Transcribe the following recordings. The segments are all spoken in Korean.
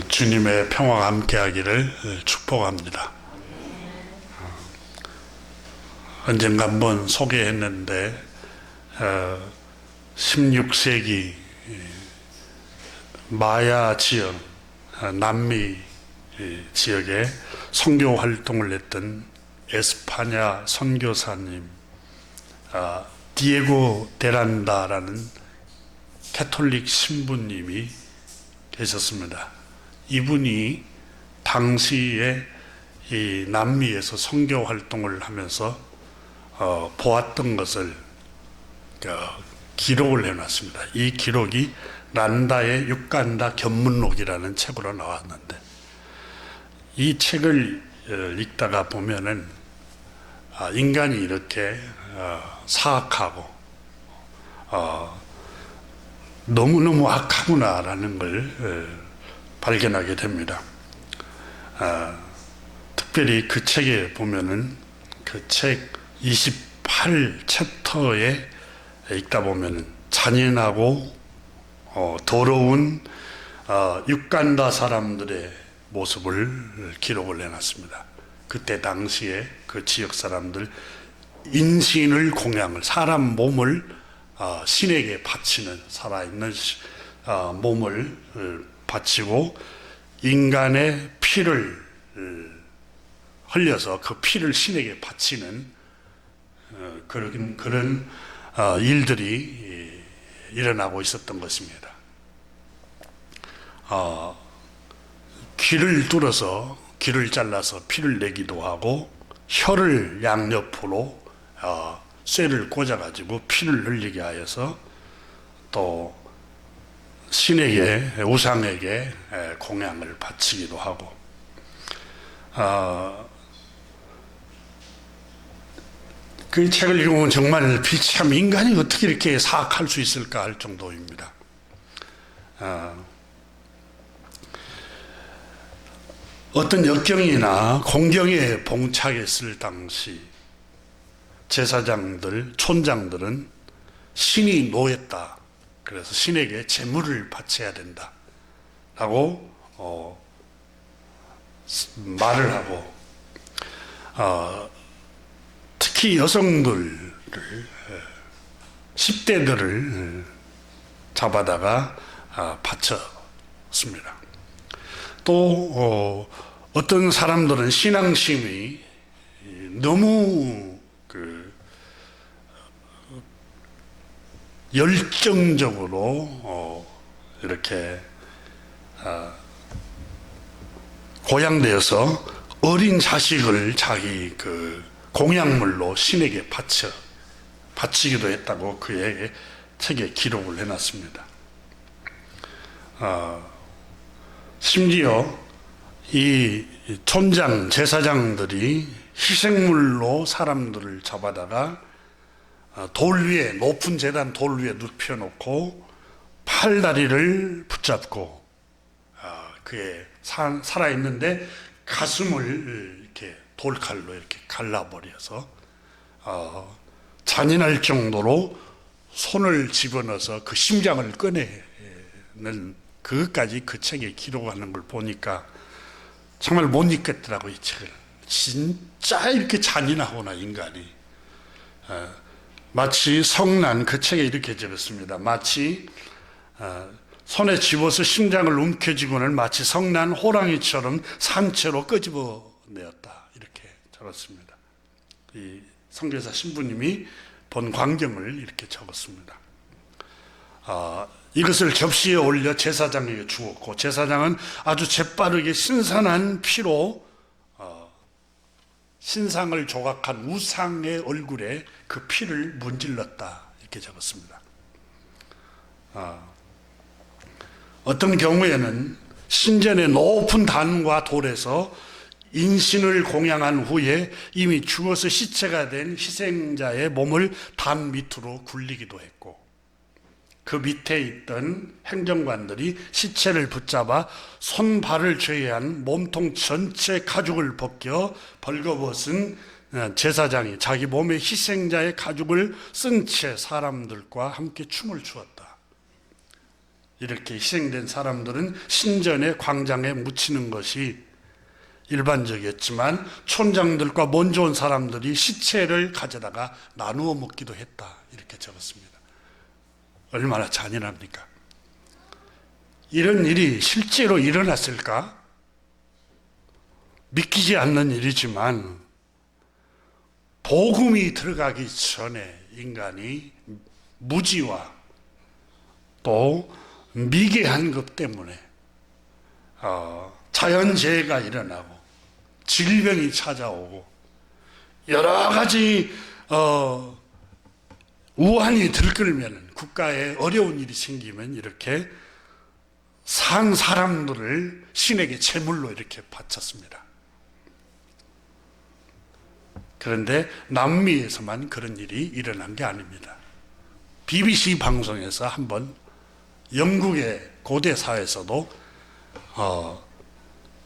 주님의 평화가 함께하기를 축복합니다. 언젠가 한번 소개했는데 16세기 마야 지역, 남미 지역에 선교 활동을 했던 에스파냐 선교사님 디에고 데란다라는 캐톨릭 신부님이 계셨습니다. 이분이 당시에 이 남미에서 선교 활동을 하면서 보았던 것을 기록을 해놨습니다. 이 기록이 란다의 육간다 견문록이라는 책으로 나왔는데, 이 책을 읽다가 보면은 인간이 이렇게 사악하고 너무너무 악하구나라는 걸 발견하게 됩니다. 특별히 그 책에 보면은 그 책 28챕터에 읽다 보면은 잔인하고 더러운 육간다 사람들의 모습을 기록을 해놨습니다. 그때 당시에 그 지역 사람들 인신을 공양을, 사람 몸을 신에게 바치는, 살아있는 몸을 바치고 인간의 피를 흘려서 그 피를 신에게 바치는 그런 일들이 일어나고 있었던 것입니다. 귀를 뚫어서, 귀를 잘라서 피를 내기도 하고, 혀를 양옆으로 쇠를 꽂아가지고 피를 흘리게 하여서 또 신에게, 우상에게 공양을 바치기도 하고, 그 책을 읽으면 정말 참 인간이 어떻게 이렇게 사악할 수 있을까 할 정도입니다. 어떤 역경이나 공경에 봉착했을 당시 제사장들, 촌장들은 신이 노했다, 그래서 신에게 제물을 바쳐야 된다 라고 말을 하고, 특히 여성들을, 10대들을 잡아다가 바쳤습니다. 또 어떤 사람들은 신앙심이 너무 열정적으로 이렇게 고양되어서 어린 자식을 자기 공약물로 신에게 바치기도 했다고 그의 책에 기록을 해놨습니다. 심지어 이 촌장, 제사장들이 희생물로 사람들을 잡아다가 돌 위에, 높은 제단 돌 위에 눕혀놓고 팔다리를 붙잡고 그의 살아있는데 가슴을 이렇게 돌칼로 이렇게 갈라버려서 잔인할 정도로 손을 집어넣어서 그 심장을 꺼내는 그것까지 그 책에 기록하는 걸 보니까 정말 못 읽겠더라고요. 이 책을. 진짜 이렇게 잔인하구나, 인간이. 마치 성난, 그 책에 이렇게 적었습니다. 마치 손에 집어서 심장을 움켜쥐고는 마치 성난 호랑이처럼 산채로 끄집어내었다, 이렇게 적었습니다. 이 선교사 신부님이 본 광경을 이렇게 적었습니다. 이것을 접시에 올려 제사장에게 주었고, 제사장은 아주 재빠르게 신선한 피로 신상을 조각한 우상의 얼굴에 그 피를 문질렀다, 이렇게 적었습니다. 어떤 경우에는 신전의 높은 단과 돌에서 인신을 공양한 후에 이미 죽어서 시체가 된 희생자의 몸을 단 밑으로 굴리기도 했고, 그 밑에 있던 행정관들이 시체를 붙잡아 손발을 제외한 몸통 전체 가죽을 벗겨 벌거벗은 제사장이 자기 몸에 희생자의 가죽을 쓴 채 사람들과 함께 춤을 추었다. 이렇게 희생된 사람들은 신전의 광장에 묻히는 것이 일반적이었지만 촌장들과 먼 좋은 사람들이 시체를 가져다가 나누어 먹기도 했다. 이렇게 적었습니다. 얼마나 잔인합니까? 이런 일이 실제로 일어났을까? 믿기지 않는 일이지만 복음이 들어가기 전에 인간이 무지와 또 미개한 것 때문에 자연재해가 일어나고 질병이 찾아오고 여러 가지 우환이 들끓으면 국가에 어려운 일이 생기면 이렇게 산 사람들을 신에게 제물로 이렇게 바쳤습니다. 그런데 남미에서만 그런 일이 일어난 게 아닙니다. BBC 방송에서 한번 영국의 고대 사회에서도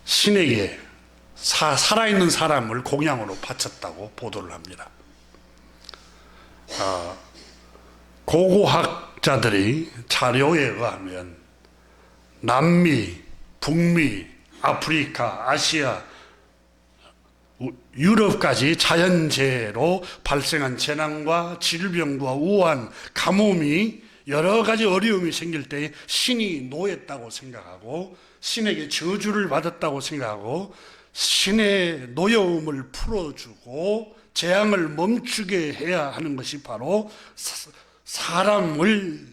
신에게 살아있는 사람을 공양으로 바쳤다고 보도를 합니다. 고고학자들이 자료에 의하면 남미, 북미, 아프리카, 아시아, 유럽까지 자연재해로 발생한 재난과 질병과 우환, 가뭄이 여러 가지 어려움이 생길 때 신이 노했다고 생각하고 신에게 저주를 받았다고 생각하고 신의 노여움을 풀어주고 재앙을 멈추게 해야 하는 것이 바로 사람을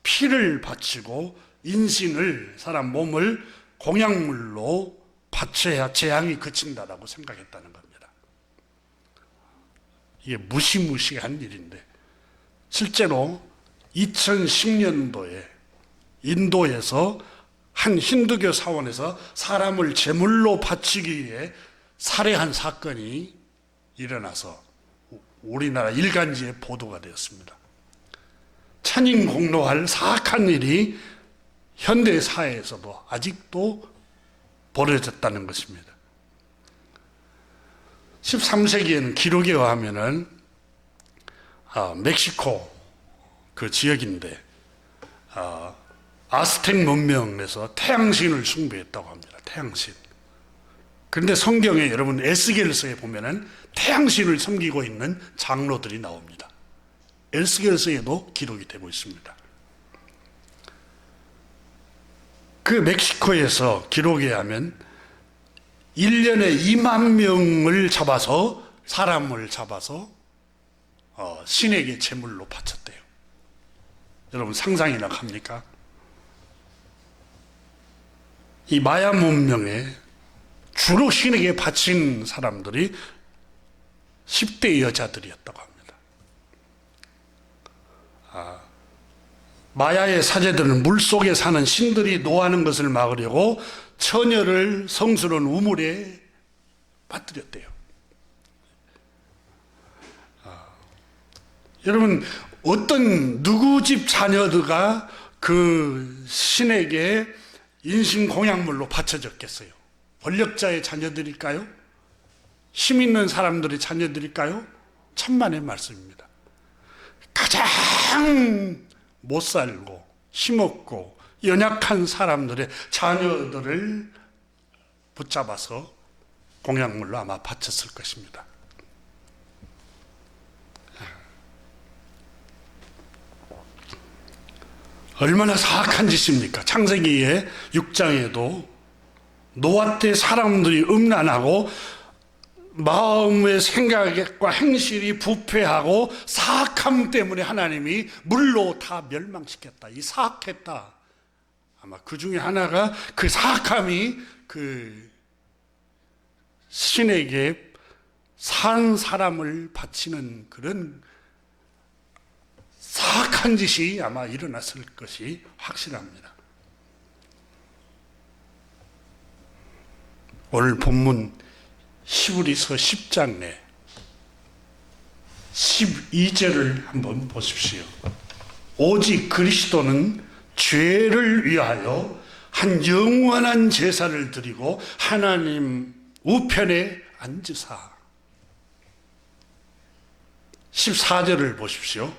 피를 바치고 인신을 사람 몸을 공약물로 바쳐야 재앙이 그친다라고 생각했다는 겁니다. 이게 무시무시한 일인데 실제로 2010년도에 인도에서 한 힌두교 사원에서 사람을 제물로 바치기 위해 살해한 사건이 일어나서 우리나라 일간지에 보도가 되었습니다. 천인공노할 사악한 일이 현대 사회에서도 아직도 벌어졌다는 것입니다. 13세기에는 기록에 의하면은 멕시코 그 지역인데 아스텍 문명에서 태양신을 숭배했다고 합니다. 태양신. 그런데 성경에 여러분 에스겔서에 보면은 태양신을 섬기고 있는 장로들이 나옵니다. 에스겔서에도 기록이 되고 있습니다. 그 멕시코에서 기록에 하면 1년에 2만 명을 잡아서 사람을 잡아서 신에게 제물로 바쳤대요. 여러분 상상이나 합니까? 이 마야 문명에 주로 신에게 바친 사람들이 10대 여자들이었다고 합니다. 마야의 사제들은 물속에 사는 신들이 노하는 것을 막으려고 처녀를 성스러운 우물에 빠뜨렸대요. 여러분 어떤 누구 집 자녀들가 그 신에게 인신 공약물로 바쳐졌겠어요? 권력자의 자녀들일까요? 힘 있는 사람들의 자녀들일까요? 천만의 말씀입니다. 가장 못 살고 힘없고 연약한 사람들의 자녀들을 붙잡아서 공약물로 아마 바쳤을 것입니다. 얼마나 사악한 짓입니까? 창세기의 6장에도 노아 때 사람들이 음란하고 마음의 생각과 행실이 부패하고 사악함 때문에 하나님이 물로 다 멸망시켰다. 이 사악했다. 아마 그 중에 하나가 그 사악함이 그 신에게 산 사람을 바치는 그런 사악한 짓이 아마 일어났을 것이 확실합니다. 오늘 본문 히브리서 10장 내 12절을 한번 보십시오. 오직 그리스도는 죄를 위하여 한 영원한 제사를 드리고 하나님 우편에 앉으사. 14절을 보십시오.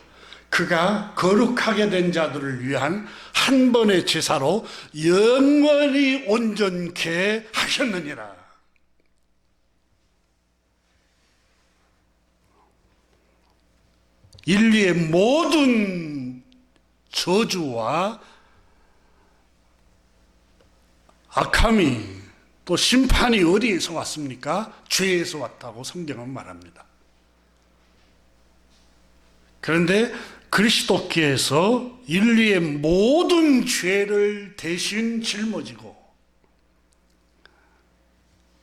그가 거룩하게 된 자들을 위한 한 번의 제사로 영원히 온전케 하셨느니라. 인류의 모든 저주와 악함이 또 심판이 어디에서 왔습니까? 죄에서 왔다고 성경은 말합니다. 그런데 그리스도께서 인류의 모든 죄를 대신 짊어지고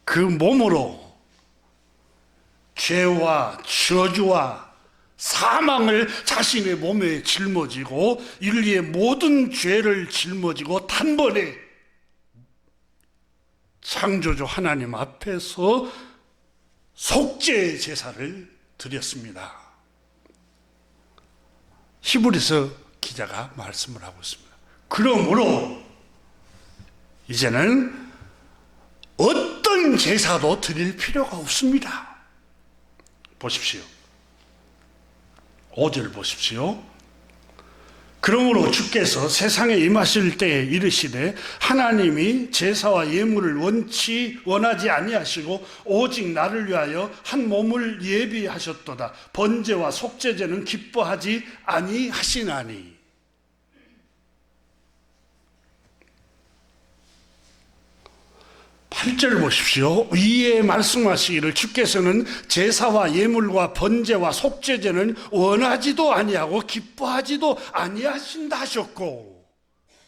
그 몸으로 죄와 저주와 사망을 자신의 몸에 짊어지고 인류의 모든 죄를 짊어지고 단번에 창조주 하나님 앞에서 속죄 제사를 드렸습니다. 히브리서 기자가 말씀을 하고 있습니다. 그러므로 이제는 어떤 제사도 드릴 필요가 없습니다. 보십시오. 5절 보십시오. 그러므로 주께서 세상에 임하실 때에 이르시되 하나님이 제사와 예물을 원하지 아니하시고 오직 나를 위하여 한 몸을 예비하셨도다. 번제와 속죄제는 기뻐하지 아니하시나니. 팔 절 보십시오. 위에 말씀하시기를 주께서는 제사와 예물과 번제와 속죄제는 원하지도 아니하고 기뻐하지도 아니하신다 하셨고,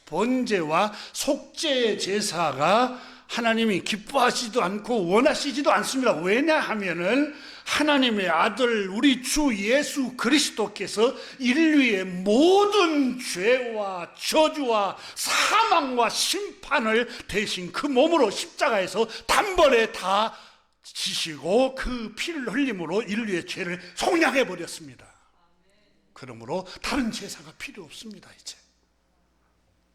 번제와 속죄 제사가 하나님이 기뻐하시지도 않고 원하시지도 않습니다. 왜냐하면은 하나님의 아들 우리 주 예수 그리스도께서 인류의 모든 죄와 저주와 사망과 심판을 대신 그 몸으로 십자가에서 단번에 다 지시고 그 피를 흘림으로 인류의 죄를 속량해 버렸습니다. 그러므로 다른 제사가 필요 없습니다. 이제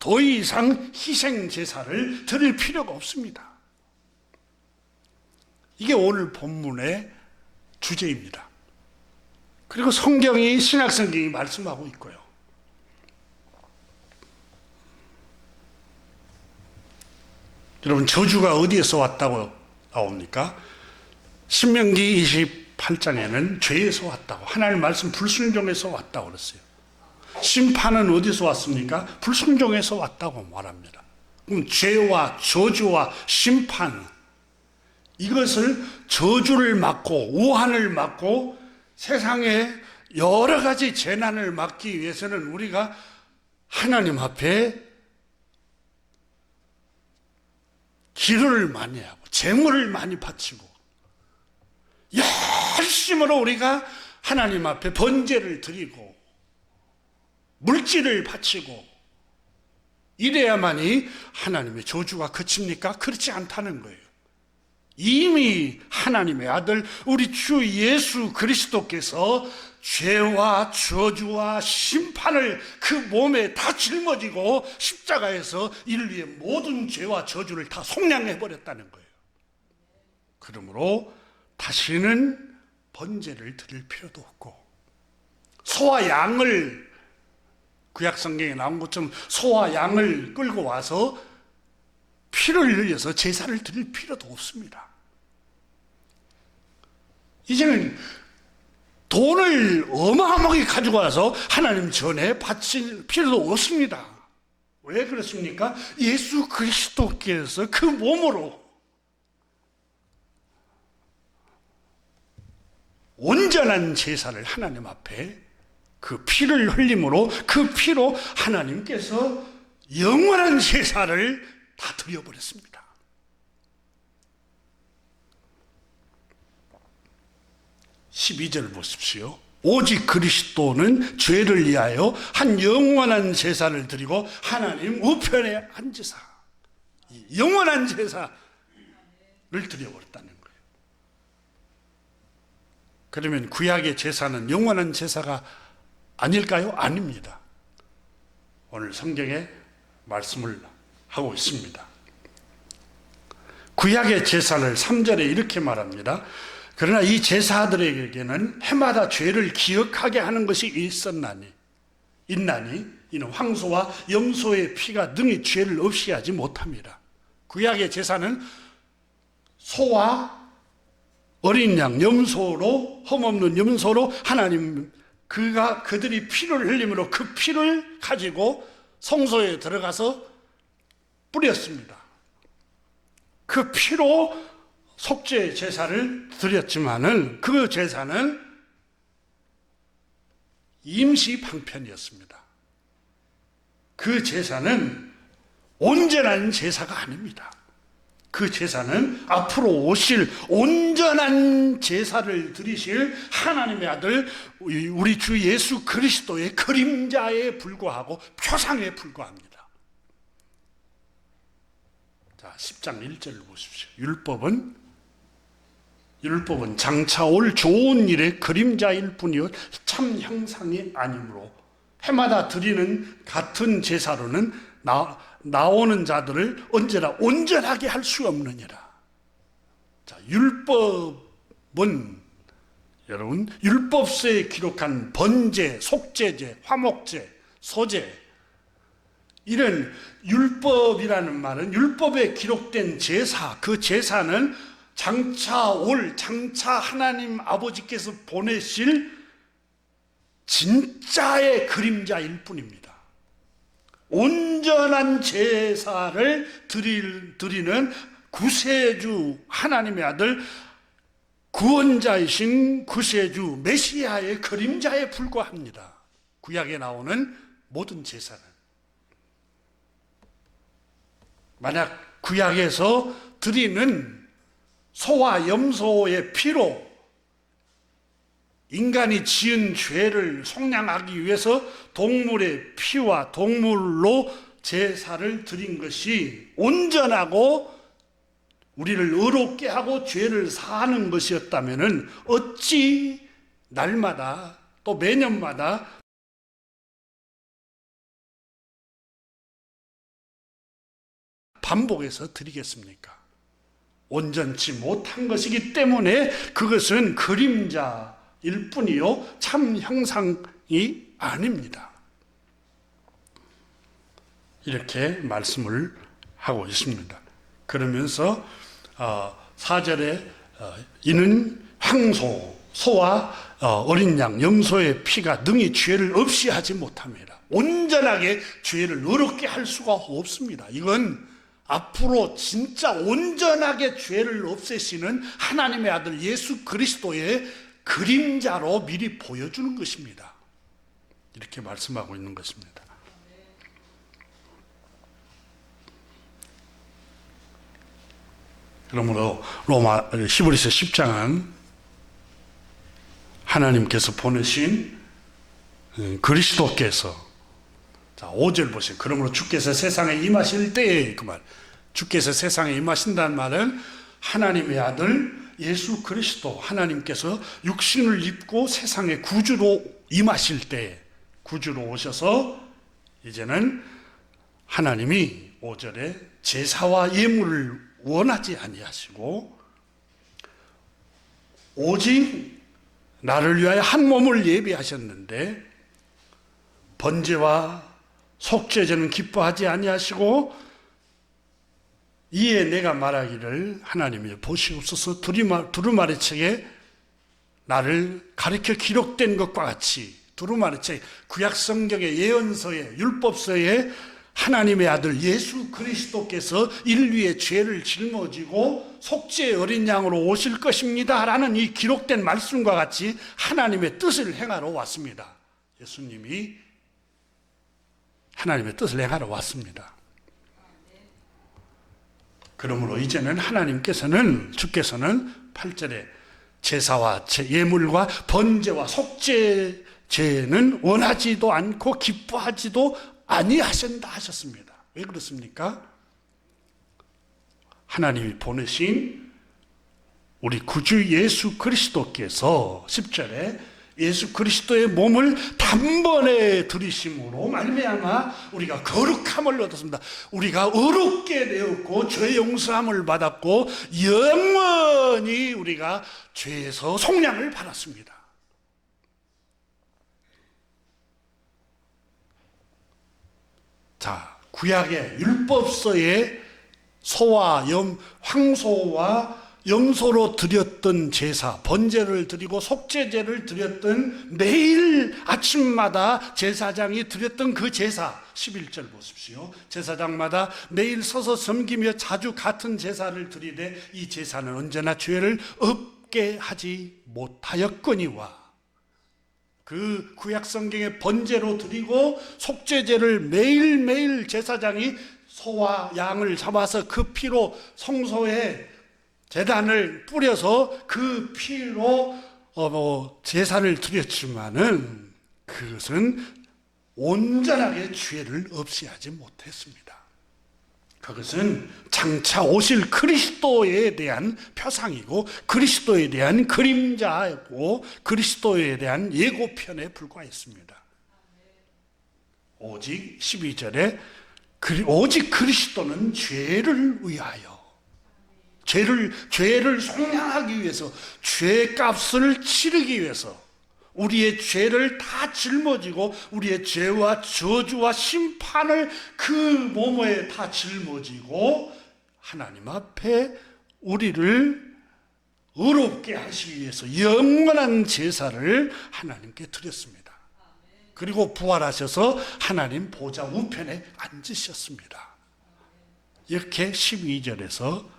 더 이상 희생 제사를 드릴 필요가 없습니다. 이게 오늘 본문의 주제입니다. 그리고 신약성경이 말씀하고 있고요. 여러분, 저주가 어디에서 왔다고 나옵니까? 신명기 28장에는 죄에서 왔다고, 하나님 말씀 불순종에서 왔다고 그랬어요. 심판은 어디서 왔습니까? 불순종에서 왔다고 말합니다. 그럼 죄와 저주와 심판, 이것을 저주를 막고 우한을 막고 세상에 여러 가지 재난을 막기 위해서는 우리가 하나님 앞에 기도를 많이 하고 제물을 많이 바치고 열심으로 우리가 하나님 앞에 번제를 드리고 물질을 바치고 이래야만이 하나님의 저주가 그칩니까? 그렇지 않다는 거예요. 이미 하나님의 아들 우리 주 예수 그리스도께서 죄와 저주와 심판을 그 몸에 다 짊어지고 십자가에서 인류의 모든 죄와 저주를 다 속량해 버렸다는 거예요. 그러므로 다시는 번제를 드릴 필요도 없고, 소와 양을, 구약 성경에 나온 것처럼 소와 양을 끌고 와서 피를 흘려서 제사를 드릴 필요도 없습니다. 이제는 돈을 어마어마하게 가지고 와서 하나님 전에 바칠 필요도 없습니다. 왜 그렇습니까? 예수 그리스도께서 그 몸으로 온전한 제사를 하나님 앞에 그 피를 흘림으로 그 피로 하나님께서 영원한 제사를 다 드려버렸습니다. 12절 보십시오. 오직 그리스도는 죄를 위하여 한 영원한 제사를 드리고 하나님 우편에 앉으사 영원한 제사를 드려버렸다는 거예요. 그러면 구약의 제사는 영원한 제사가 아닐까요? 아닙니다. 오늘 성경에 말씀을 하고 있습니다. 구약의 제사를 3절에 이렇게 말합니다. 그러나 이 제사들에게는 해마다 죄를 기억하게 하는 것이 있었나니, 있나니 이는 황소와 염소의 피가 능히 죄를 없이 하지 못합니다. 구약의 제사는 소와 어린 양, 염소로, 흠없는 염소로 하나님 그들이 피를 흘림으로 그 피를 가지고 성소에 들어가서 뿌렸습니다. 그 피로 속죄 제사를 드렸지만은 그 제사는 임시 방편이었습니다. 그 제사는 온전한 제사가 아닙니다. 그 제사는 앞으로 오실 온전한 제사를 드리실 하나님의 아들 우리 주 예수 그리스도의 그림자에 불과하고 표상에 불과합니다. 자, 10장 1절을 보십시오. 율법은 장차 올 좋은 일의 그림자일 뿐이요 참 형상이 아니므로 해마다 드리는 같은 제사로는 나오는 자들을 언제나 온전하게 할 수 없느니라. 자, 율법은 여러분 율법서에 기록한 번제, 속죄제, 화목제, 소제 이런 율법이라는 말은 율법에 기록된 제사, 그 제사는 장차 하나님 아버지께서 보내실 진짜의 그림자일 뿐입니다. 온전한 제사를 드리는 구세주 하나님의 아들 구원자이신 구세주 메시아의 그림자에 불과합니다. 구약에 나오는 모든 제사는. 만약 구약에서 드리는 소와 염소의 피로 인간이 지은 죄를 속량하기 위해서 동물의 피와 동물로 제사를 드린 것이 온전하고 우리를 의롭게 하고 죄를 사하는 것이었다면 어찌 날마다 또 매년마다 반복해서 드리겠습니까? 온전치 못한 것이기 때문에 그것은 그림자일 뿐이요 참 형상이 아닙니다. 이렇게 말씀을 하고 있습니다. 그러면서 4절에 이는 소와 어린 양, 염소의 피가 능히 죄를 없이 하지 못합니다. 온전하게 죄를 의롭게 할 수가 없습니다. 이건 앞으로 진짜 온전하게 죄를 없애시는 하나님의 아들 예수 그리스도의 그림자로 미리 보여주는 것입니다. 이렇게 말씀하고 있는 것입니다. 그러므로 히브리서 10장은 하나님께서 보내신 그리스도께서, 자 5절 보세요. 그러므로 주께서 세상에 임하실 때에, 그 말, 주께서 세상에 임하신다는 말은 하나님의 아들 예수 그리스도, 하나님께서 육신을 입고 세상에 구주로 임하실 때, 구주로 오셔서 이제는 하나님이 5절에 제사와 예물을 원하지 아니하시고 오직 나를 위하여 한 몸을 예비하셨는데 번제와 속죄제는 기뻐하지 아니하시고 이에 내가 말하기를 하나님이 보시옵소서 두루마리 책에 나를 가리켜 기록된 것과 같이, 두루마리 책 구약 성경의 예언서에 율법서에 하나님의 아들 예수 그리스도께서 인류의 죄를 짊어지고 속죄의 어린 양으로 오실 것입니다 라는 이 기록된 말씀과 같이 하나님의 뜻을 행하러 왔습니다. 예수님이 하나님의 뜻을 행하러 왔습니다. 그러므로 이제는 주께서는 8절에 제사와 예물과 번제와 속죄제는 원하지도 않고 기뻐하지도 아니하신다 하셨습니다. 왜 그렇습니까? 하나님이 보내신 우리 구주 예수 그리스도께서 10절에 예수 그리스도의 몸을 단번에 들이심으로 말미암아 우리가 거룩함을 얻었습니다. 우리가 의롭게 되었고 죄 용서함을 받았고 영원히 우리가 죄에서 속량을 받았습니다. 자, 구약의 율법서에 소와 황소와 염소로 드렸던 제사, 번제를 드리고 속죄제를 드렸던 매일 아침마다 제사장이 드렸던 그 제사, 11절 보십시오. 제사장마다 매일 서서 섬기며 자주 같은 제사를 드리되 이 제사는 언제나 죄를 없게 하지 못하였거니와. 그 구약 성경의 번제로 드리고 속죄제를 매일매일 제사장이 소와 양을 잡아서 그 피로 성소에 제단을 뿌려서 그 피로 제사를 드렸지만은 그것은 온전하게 죄를 없애하지 못했습니다. 그것은 장차 오실 그리스도에 대한 표상이고 그리스도에 대한 그림자이고 그리스도에 대한 예고편에 불과했습니다. 오직 12절에 오직 그리스도는 죄를 위하여 죄를 속량하기 위해서 죄값을 치르기 위해서 우리의 죄를 다 짊어지고 우리의 죄와 저주와 심판을 그 몸에 다 짊어지고 하나님 앞에 우리를 의롭게 하시기 위해서 영원한 제사를 하나님께 드렸습니다. 그리고 부활하셔서 하나님 보좌 우편에 앉으셨습니다. 이렇게 12절에서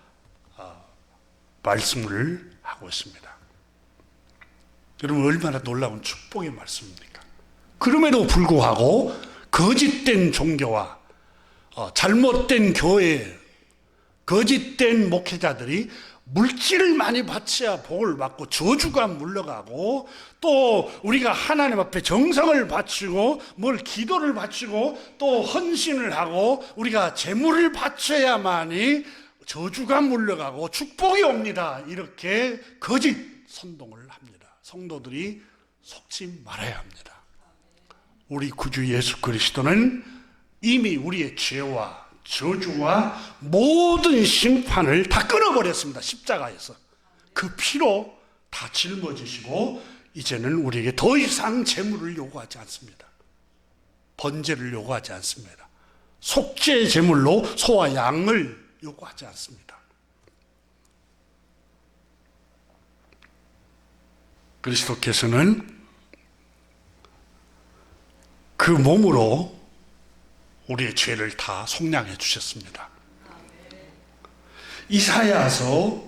말씀을 하고 있습니다. 여러분, 얼마나 놀라운 축복의 말씀입니까? 그럼에도 불구하고 거짓된 종교와 잘못된 교회, 거짓된 목회자들이 물질을 많이 바쳐야 복을 받고 저주가 물러가고, 또 우리가 하나님 앞에 정성을 바치고 뭘 기도를 바치고 또 헌신을 하고 우리가 재물을 바쳐야만이 저주가 물러가고 축복이 옵니다. 이렇게 거짓 선동을 합니다. 성도들이 속지 말아야 합니다. 우리 구주 예수 그리스도는 이미 우리의 죄와 저주와 모든 심판을 다 끊어버렸습니다. 십자가에서 그 피로 다 짊어지시고 이제는 우리에게 더 이상 제물을 요구하지 않습니다. 번제를 요구하지 않습니다. 속죄 제물로 소와 양을 요구하지 않습니다. 그리스도께서는 그 몸으로 우리의 죄를 다 속량해 주셨습니다. 이사야서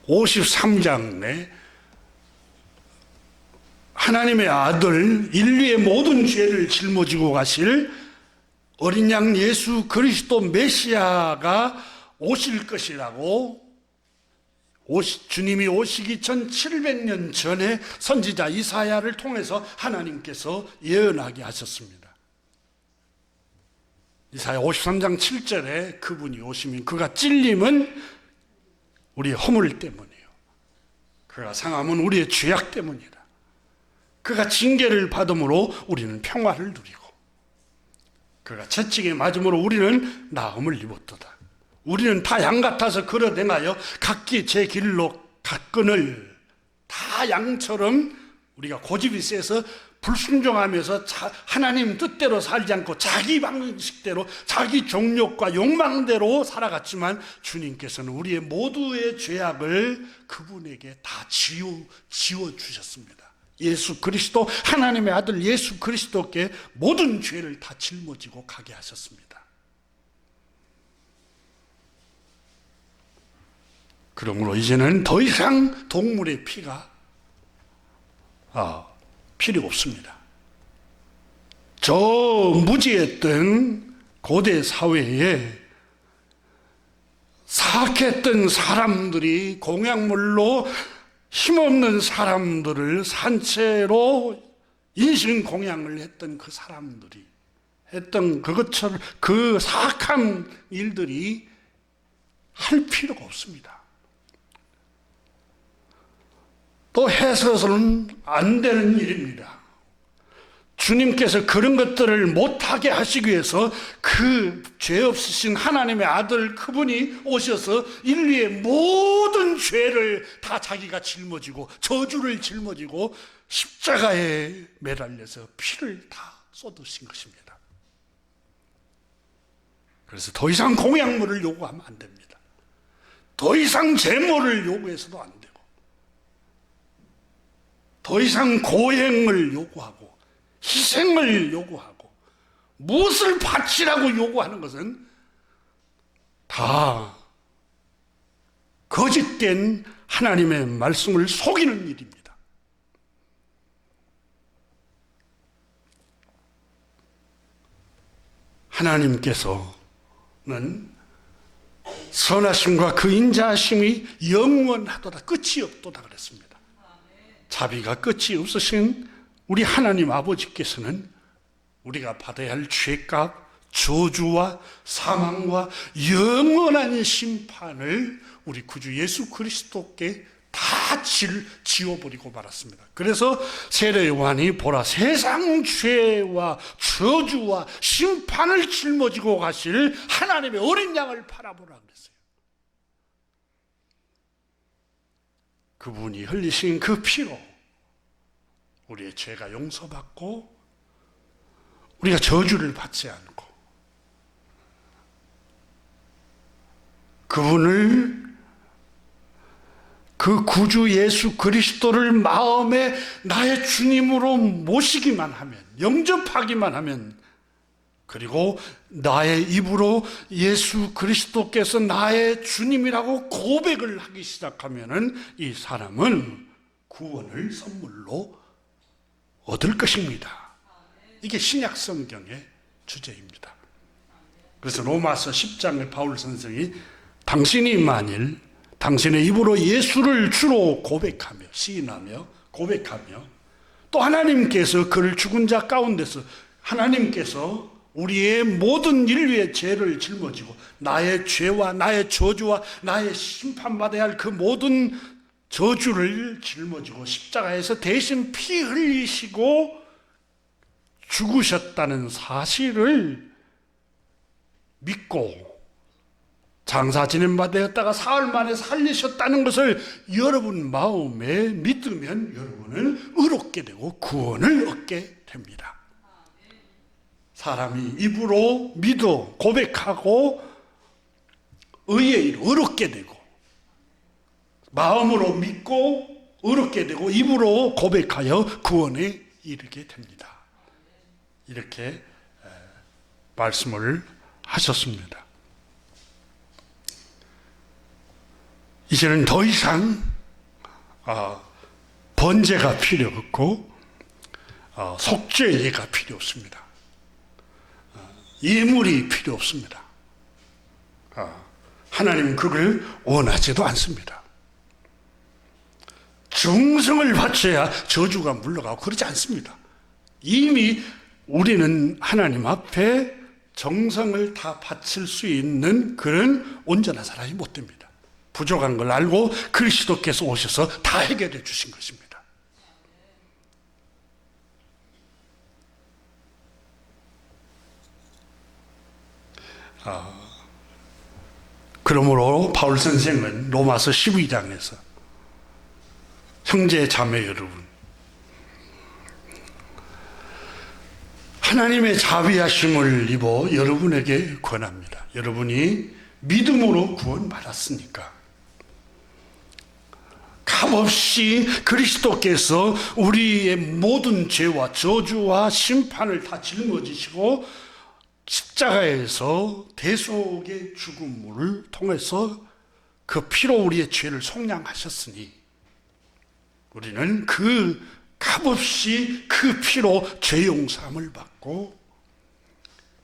53장에 하나님의 아들, 인류의 모든 죄를 짊어지고 가실 어린 양 예수 그리스도 메시아가 오실 것이라고 주님이 오시기 전 700년 전에 선지자 이사야를 통해서 하나님께서 예언하게 하셨습니다. 이사야 53장 7절에 그분이 오시면 그가 찔림은 우리의 허물 때문이에요. 그가 상함은 우리의 죄악 때문이라. 그가 징계를 받음으로 우리는 평화를 누리고 그가 채찍에 맞음으로 우리는 나음을 입었도다. 우리는 다 양 같아서 걸어댕하여 각기 제 길로 갔거늘. 다 양처럼 우리가 고집이 세서 불순종하면서 하나님 뜻대로 살지 않고 자기 방식대로 자기 정욕과 욕망대로 살아갔지만 주님께서는 우리의 모두의 죄악을 그분에게 다 지워주셨습니다. 예수 그리스도, 하나님의 아들 예수 그리스도께 모든 죄를 다 짊어지고 가게 하셨습니다. 그러므로 이제는 더 이상 동물의 피가 필요 없습니다. 저 무지했던 고대 사회에 사악했던 사람들이 공약물로 힘없는 사람들을 산채로 인신공양을 했던 그 사람들이 했던 그것처럼 그 사악한 일들이 할 필요가 없습니다. 또 해서는 안 되는 일입니다. 주님께서 그런 것들을 못하게 하시기 위해서 그 죄 없으신 하나님의 아들 그분이 오셔서 인류의 모든 죄를 다 자기가 짊어지고 저주를 짊어지고 십자가에 매달려서 피를 다 쏟으신 것입니다. 그래서 더 이상 공약물을 요구하면 안 됩니다. 더 이상 제물을 요구해서도 안 되고, 더 이상 고행을 요구하고 희생을 요구하고 무엇을 바치라고 요구하는 것은 다 거짓된 하나님의 말씀을 속이는 일입니다. 하나님께서는 선하심과 그 인자하심이 영원하도다, 끝이 없도다 그랬습니다. 자비가 끝이 없으신 우리 하나님 아버지께서는 우리가 받아야 할 죄값, 저주와 사망과 영원한 심판을 우리 구주 예수 그리스도께 다 지워버리고 말았습니다. 그래서 세례 요한이 보라, 세상 죄와 저주와 심판을 짊어지고 가실 하나님의 어린 양을 바라보라 그랬어요. 그분이 흘리신 그 피로 우리의 죄가 용서받고 우리가 저주를 받지 않고 그분을, 그 구주 예수 그리스도를 마음에 나의 주님으로 모시기만 하면, 영접하기만 하면, 그리고 나의 입으로 예수 그리스도께서 나의 주님이라고 고백을 하기 시작하면은 이 사람은 구원을 선물로 얻을 것입니다. 이게 신약 성경의 주제입니다. 그래서 로마서 10장에 바울 선생이 당신이 만일 당신의 입으로 예수를 주로 고백하며 시인하며 고백하며 또 하나님께서 그를 죽은 자 가운데서 하나님께서 우리의 모든 인류의 죄를 짊어지고 나의 죄와 나의 저주와 나의 심판받아야 할 그 모든 저주를 짊어지고 십자가에서 대신 피 흘리시고 죽으셨다는 사실을 믿고 장사 지낸 바 되었다가 사흘 만에 살리셨다는 것을 여러분 마음에 믿으면 여러분은 의롭게 되고 구원을 얻게 됩니다. 사람이 입으로 믿어 고백하고 의에 이르 의롭게 되고 마음으로 믿고 의롭게 되고 입으로 고백하여 구원에 이르게 됩니다. 이렇게 말씀을 하셨습니다. 이제는 더 이상 번제가 필요 없고 속죄제가 필요 없습니다. 예물이 필요 없습니다. 하나님은 그걸 원하지도 않습니다. 정성을 바쳐야 저주가 물러가고 그러지 않습니다. 이미 우리는 하나님 앞에 정성을 다 바칠 수 있는 그런 온전한 사람이 못 됩니다. 부족한 걸 알고 그리스도께서 오셔서 다 해결해 주신 것입니다. 그러므로 바울 선생은 로마서 12장에서 형제 자매 여러분, 하나님의 자비하심을 입어 여러분에게 권합니다. 여러분이 믿음으로 구원받았으니까 값없이 그리스도께서 우리의 모든 죄와 저주와 심판을 다 짊어지시고 십자가에서 대속의 죽음을 통해서 그 피로 우리의 죄를 속량하셨으니 우리는 그 값없이 그 피로 죄 용서함을 받고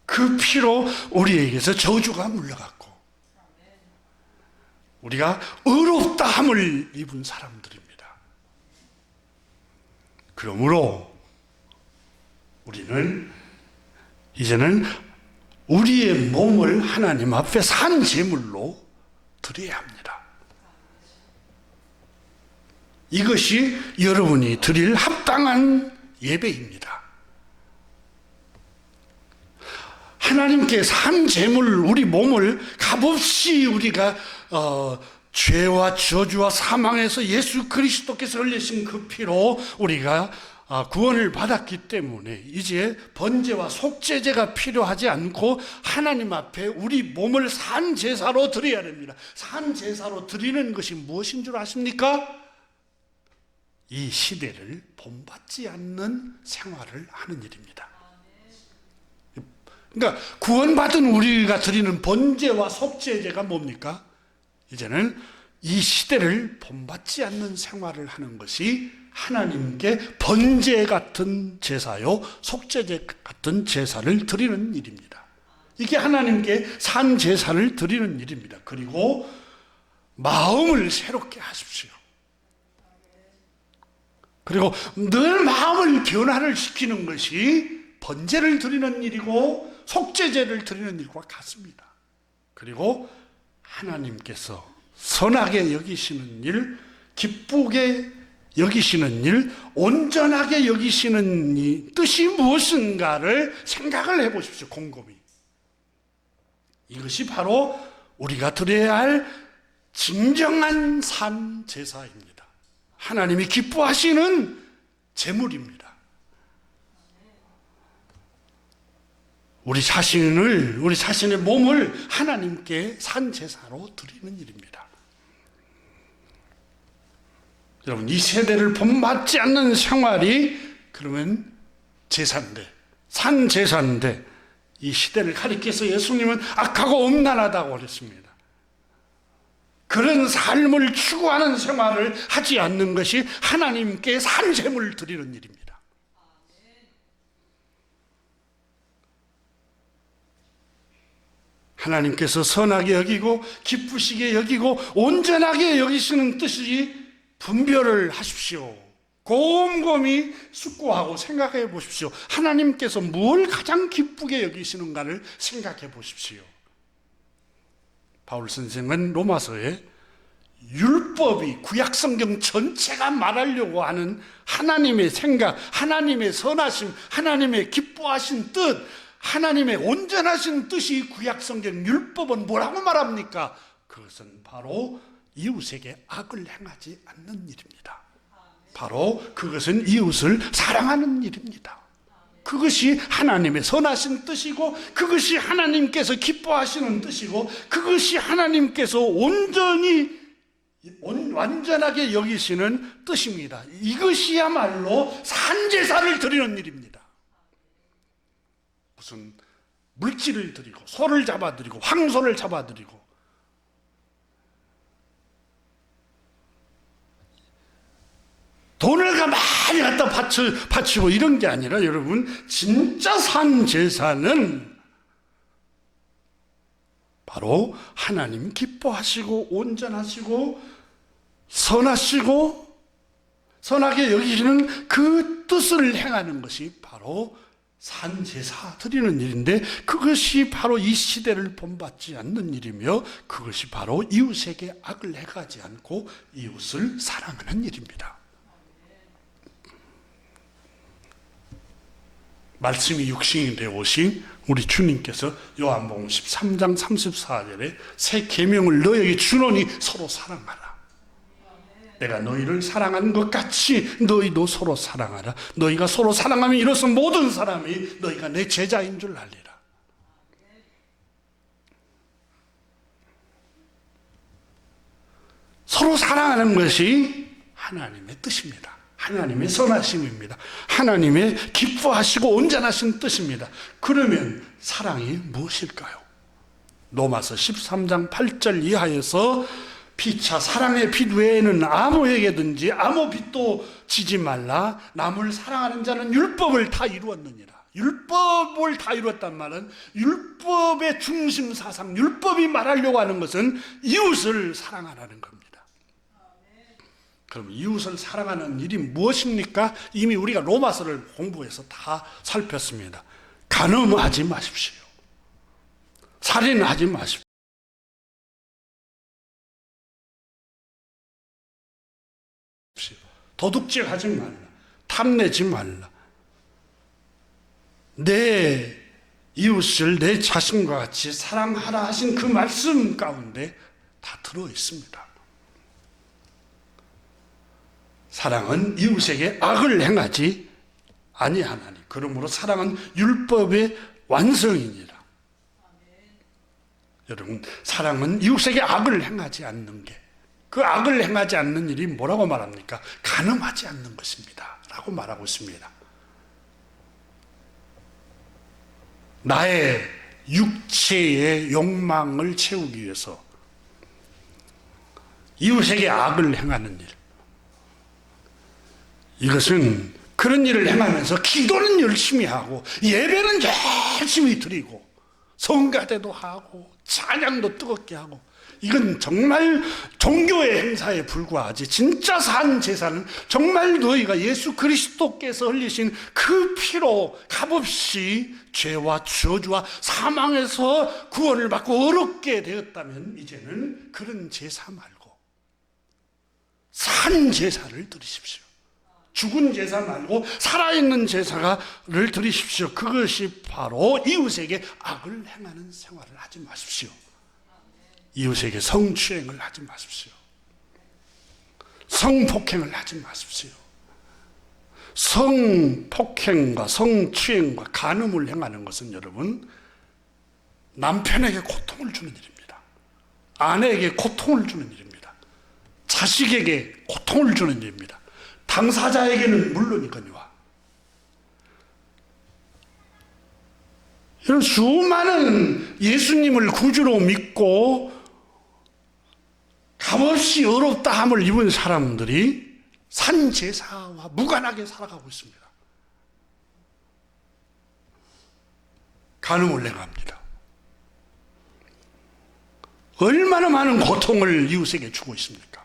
그 피로 우리에게서 저주가 물러갔고 우리가 의롭다함을 입은 사람들입니다. 그러므로 우리는 이제는 우리의 몸을 하나님 앞에 산 제물로 드려야 합니다. 이것이 여러분이 드릴 합당한 예배입니다. 하나님께 산 제물, 우리 몸을 값없이 우리가 죄와 저주와 사망에서 예수 그리스도께서 흘리신 그 피로 우리가 구원을 받았기 때문에 이제 번제와 속죄제가 필요하지 않고 하나님 앞에 우리 몸을 산 제사로 드려야 됩니다. 산 제사로 드리는 것이 무엇인 줄 아십니까? 이 시대를 본받지 않는 생활을 하는 일입니다. 그러니까 구원받은 우리가 드리는 번제와 속죄제가 뭡니까? 이제는 이 시대를 본받지 않는 생활을 하는 것이 하나님께 번제 같은 제사요, 속죄제 같은 제사를 드리는 일입니다. 이게 하나님께 산 제사를 드리는 일입니다. 그리고 마음을 새롭게 하십시오. 그리고 늘 마음을 변화를 시키는 것이 번제를 드리는 일이고 속죄제를 드리는 일과 같습니다. 그리고 하나님께서 선하게 여기시는 일, 기쁘게 여기시는 일, 온전하게 여기시는 이 뜻이 무엇인가를 생각을 해보십시오. 곰곰이. 이것이 바로 우리가 드려야 할 진정한 산 제사입니다. 하나님이 기뻐하시는 제물입니다. 우리 자신의 몸을 하나님께 산 제사로 드리는 일입니다. 여러분, 이 세대를 본받지 않는 생활이 그러면 제사인데, 산 제사인데, 이 시대를 가리켜서 예수님은 악하고 음란하다고 그랬습니다. 그런 삶을 추구하는 생활을 하지 않는 것이 하나님께 산 제물을 드리는 일입니다. 하나님께서 선하게 여기고 기쁘시게 여기고 온전하게 여기시는 뜻이 분별을 하십시오. 곰곰이 숙고하고 생각해 보십시오. 하나님께서 뭘 가장 기쁘게 여기시는가를 생각해 보십시오. 바울 선생은 로마서에 율법이 구약성경 전체가 말하려고 하는 하나님의 생각, 하나님의 선하심, 하나님의 기뻐하신 뜻, 하나님의 온전하신 뜻이 구약성경 율법은 뭐라고 말합니까? 그것은 바로 이웃에게 악을 행하지 않는 일입니다. 바로 그것은 이웃을 사랑하는 일입니다. 그것이 하나님의 선하신 뜻이고, 그것이 하나님께서 기뻐하시는 뜻이고, 그것이 하나님께서 완전하게 여기시는 뜻입니다. 이것이야말로 산제사를 드리는 일입니다. 무슨 물질을 드리고 소를 잡아드리고 황소를 잡아드리고 돈을 많이 갖다 바치고 이런 게 아니라, 여러분, 진짜 산 제사는 바로 하나님 기뻐하시고 온전하시고 선하시고 선하게 여기시는 그 뜻을 행하는 것이 바로 산 제사 드리는 일인데, 그것이 바로 이 시대를 본받지 않는 일이며, 그것이 바로 이웃에게 악을 행하지 않고 이웃을 사랑하는 일입니다. 말씀이 육신이 되어 오신 우리 주님께서 요한복음 13장 34절에 새 계명을 너에게 주노니 서로 사랑하라. 내가 너희를 사랑하는 것 같이 너희도 서로 사랑하라. 너희가 서로 사랑하면 이로써 모든 사람이 너희가 내 제자인 줄 알리라. 서로 사랑하는 것이 하나님의 뜻입니다. 하나님의 선하심입니다. 하나님의 기뻐하시고 온전하신 뜻입니다. 그러면 사랑이 무엇일까요? 로마서 13장 8절 이하에서 피차 사랑의 빛 외에는 아무에게든지 아무 빛도 지지 말라. 남을 사랑하는 자는 율법을 다 이루었느니라. 율법을 다 이루었단 말은 율법의 중심 사상, 율법이 말하려고 하는 것은 이웃을 사랑하라는 겁니다. 그럼 이웃을 사랑하는 일이 무엇입니까? 이미 우리가 로마서를 공부해서 다 살폈습니다. 간음하지 마십시오. 살인하지 마십시오. 도둑질하지 말라. 탐내지 말라. 내 이웃을 내 자신과 같이 사랑하라 하신 그 말씀 가운데 다 들어 있습니다. 사랑은 이웃에게 악을 행하지 아니하나니 그러므로 사랑은 율법의 완성이니라. 여러분, 사랑은 이웃에게 악을 행하지 않는 게, 그 악을 행하지 않는 일이 뭐라고 말합니까? 간음하지 않는 것입니다 라고 말하고 있습니다. 나의 육체의 욕망을 채우기 위해서 이웃에게 악을 행하는 일, 이것은 그런 일을 행하면서 기도는 열심히 하고 예배는 열심히 드리고 성가대도 하고 찬양도 뜨겁게 하고, 이건 정말 종교의 행사에 불과하지, 진짜 산 제사는 정말 너희가 예수 그리스도께서 흘리신 그 피로 값없이 죄와 저주와 사망에서 구원을 받고 어렵게 되었다면 이제는 그런 제사 말고 산 제사를 드리십시오. 죽은 제사 말고 살아있는 제사를 드리십시오. 그것이 바로 이웃에게 악을 행하는 생활을 하지 마십시오. 이웃에게 성추행을 하지 마십시오. 성폭행을 하지 마십시오. 성폭행과 성추행과 간음을 행하는 것은 여러분, 남편에게 고통을 주는 일입니다. 아내에게 고통을 주는 일입니다. 자식에게 고통을 주는 일입니다. 당사자에게는 물론이거니와. 여러분, 수많은 예수님을 구주로 믿고 값없이 어렵다함을 입은 사람들이 산제사와 무관하게 살아가고 있습니다. 간음을 행합니다. 얼마나 많은 고통을 이웃에게 주고 있습니까?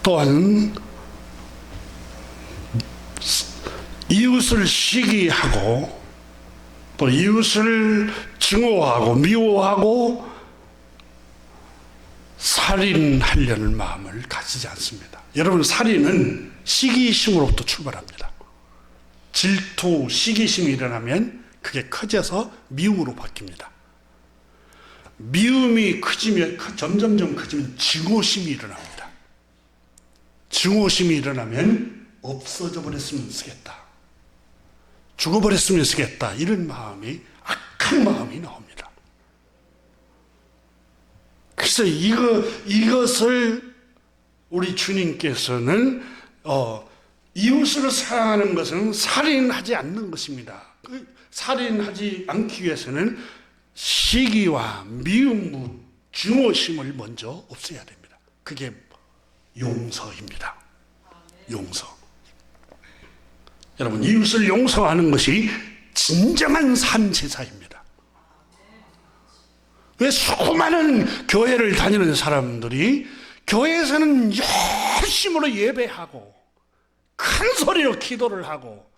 또한 이웃을 시기하고 또 이웃을 증오하고 미워하고 살인하려는 마음을 가지지 않습니다. 여러분, 살인은 시기심으로부터 출발합니다. 질투, 시기심이 일어나면 그게 커져서 미움으로 바뀝니다. 미움이 점점점 커지면 증오심이 일어납니다. 증오심이 일어나면 없어져 버렸으면 쓰겠다, 죽어버렸으면 쓰겠다, 이런 마음이, 악한 마음이 나옵니다. 그래서 이것을 우리 주님께서는 이웃을 사랑하는 것은 살인하지 않는 것입니다. 살인하지 않기 위해서는 시기와 미움, 증오심을 먼저 없애야 됩니다. 그게 용서입니다. 용서. 여러분, 이웃을 용서하는 것이 진정한 산제사입니다. 왜 수많은 교회를 다니는 사람들이 교회에서는 열심으로 예배하고 큰 소리로 기도를 하고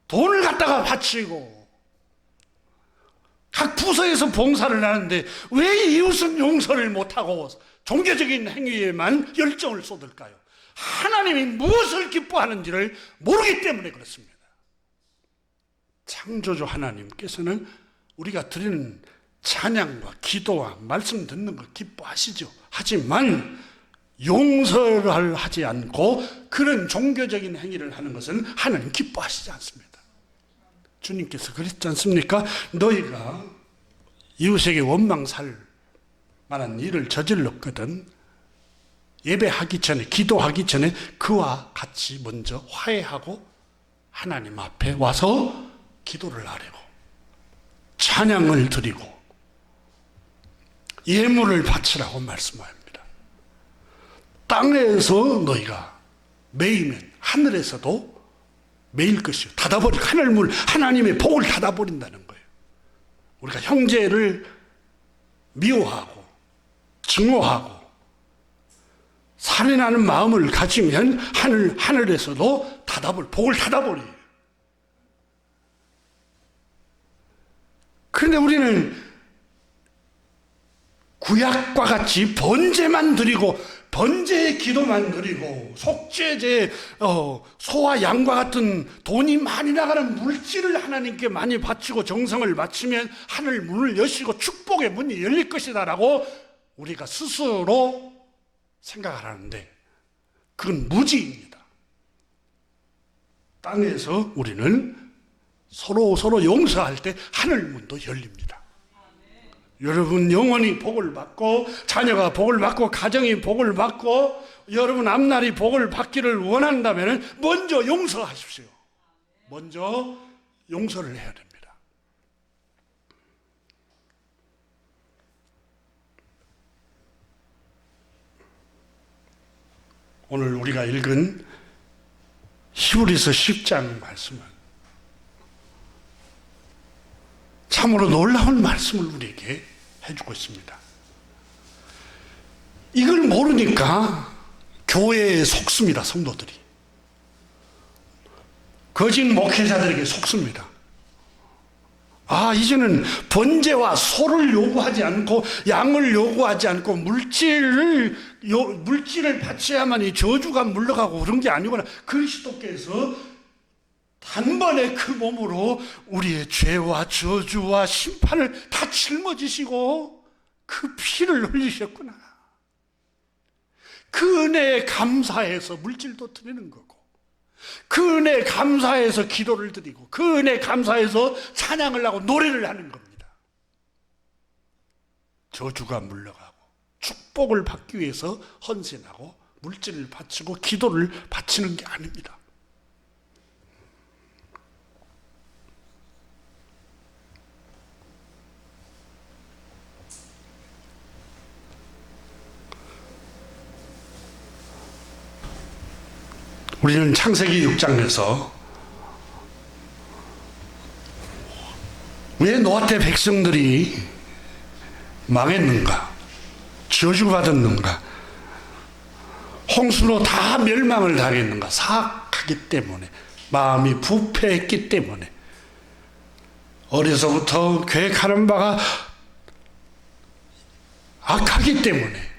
돈을 갖다가 바치고 각 부서에서 봉사를 하는데 왜 이웃은 용서를 못하고 종교적인 행위에만 열정을 쏟을까요? 하나님이 무엇을 기뻐하는지를 모르기 때문에 그렇습니다. 창조주 하나님께서는 우리가 드리는 찬양과 기도와 말씀 듣는 거 기뻐하시죠. 하지만 용서를 하지 않고 그런 종교적인 행위를 하는 것은 하나님 기뻐하시지 않습니다. 주님께서 그랬지 않습니까? 너희가 이웃에게 원망 살 만한 일을 저질렀거든 예배하기 전에, 기도하기 전에 그와 같이 먼저 화해하고 하나님 앞에 와서 기도를 하려고, 찬양을 드리고 예물을 바치라고 말씀합니다. 땅에서 너희가 매이면 하늘에서도 매일 것이요 닫아버리고, 하늘물 하나님의 복을 닫아버린다는 거예요. 우리가 형제를 미워하고 증오하고 살인하는 마음을 가지면 하늘에서도 복을 닫아버려요. 그런데 우리는 구약과 같이 번제만 드리고 번제의 기도만 드리고 속죄제, 소와 양과 같은 돈이 많이 나가는 물질을 하나님께 많이 바치고 정성을 바치면 하늘 문을 여시고 축복의 문이 열릴 것이다라고 우리가 스스로 생각을 하는데 그건 무지입니다. 땅에서 우리는 서로 용서할 때 하늘 문도 열립니다. 여러분 영혼이 복을 받고 자녀가 복을 받고 가정이 복을 받고 여러분 앞날이 복을 받기를 원한다면 먼저 용서하십시오. 먼저 용서를 해야 됩니다. 오늘 우리가 읽은 히브리서 10장 말씀은 참으로 놀라운 말씀을 우리에게 해주고 있습니다. 이걸 모르니까 교회에 속습니다. 성도들이 거짓 목회자들에게 속습니다. 이제는 번제와 소를 요구하지 않고 양을 요구하지 않고 물질을 바쳐야만이 저주가 물러가고 그런 게 아니구나. 그리스도께서 단번에 그 몸으로 우리의 죄와 저주와 심판을 다 짊어지시고 그 피를 흘리셨구나. 그 은혜에 감사해서 물질도 드리는 거고, 그 은혜에 감사해서 기도를 드리고, 그 은혜에 감사해서 찬양을 하고 노래를 하는 겁니다. 저주가 물러가고 축복을 받기 위해서 헌신하고 물질을 바치고 기도를 바치는 게 아닙니다. 우리는 창세기 6장에서 왜 노아 때 백성들이 망했는가, 저주받았는가, 홍수로 다 멸망을 당했는가? 사악하기 때문에, 마음이 부패했기 때문에, 어려서부터 계획하는 바가 악하기 때문에,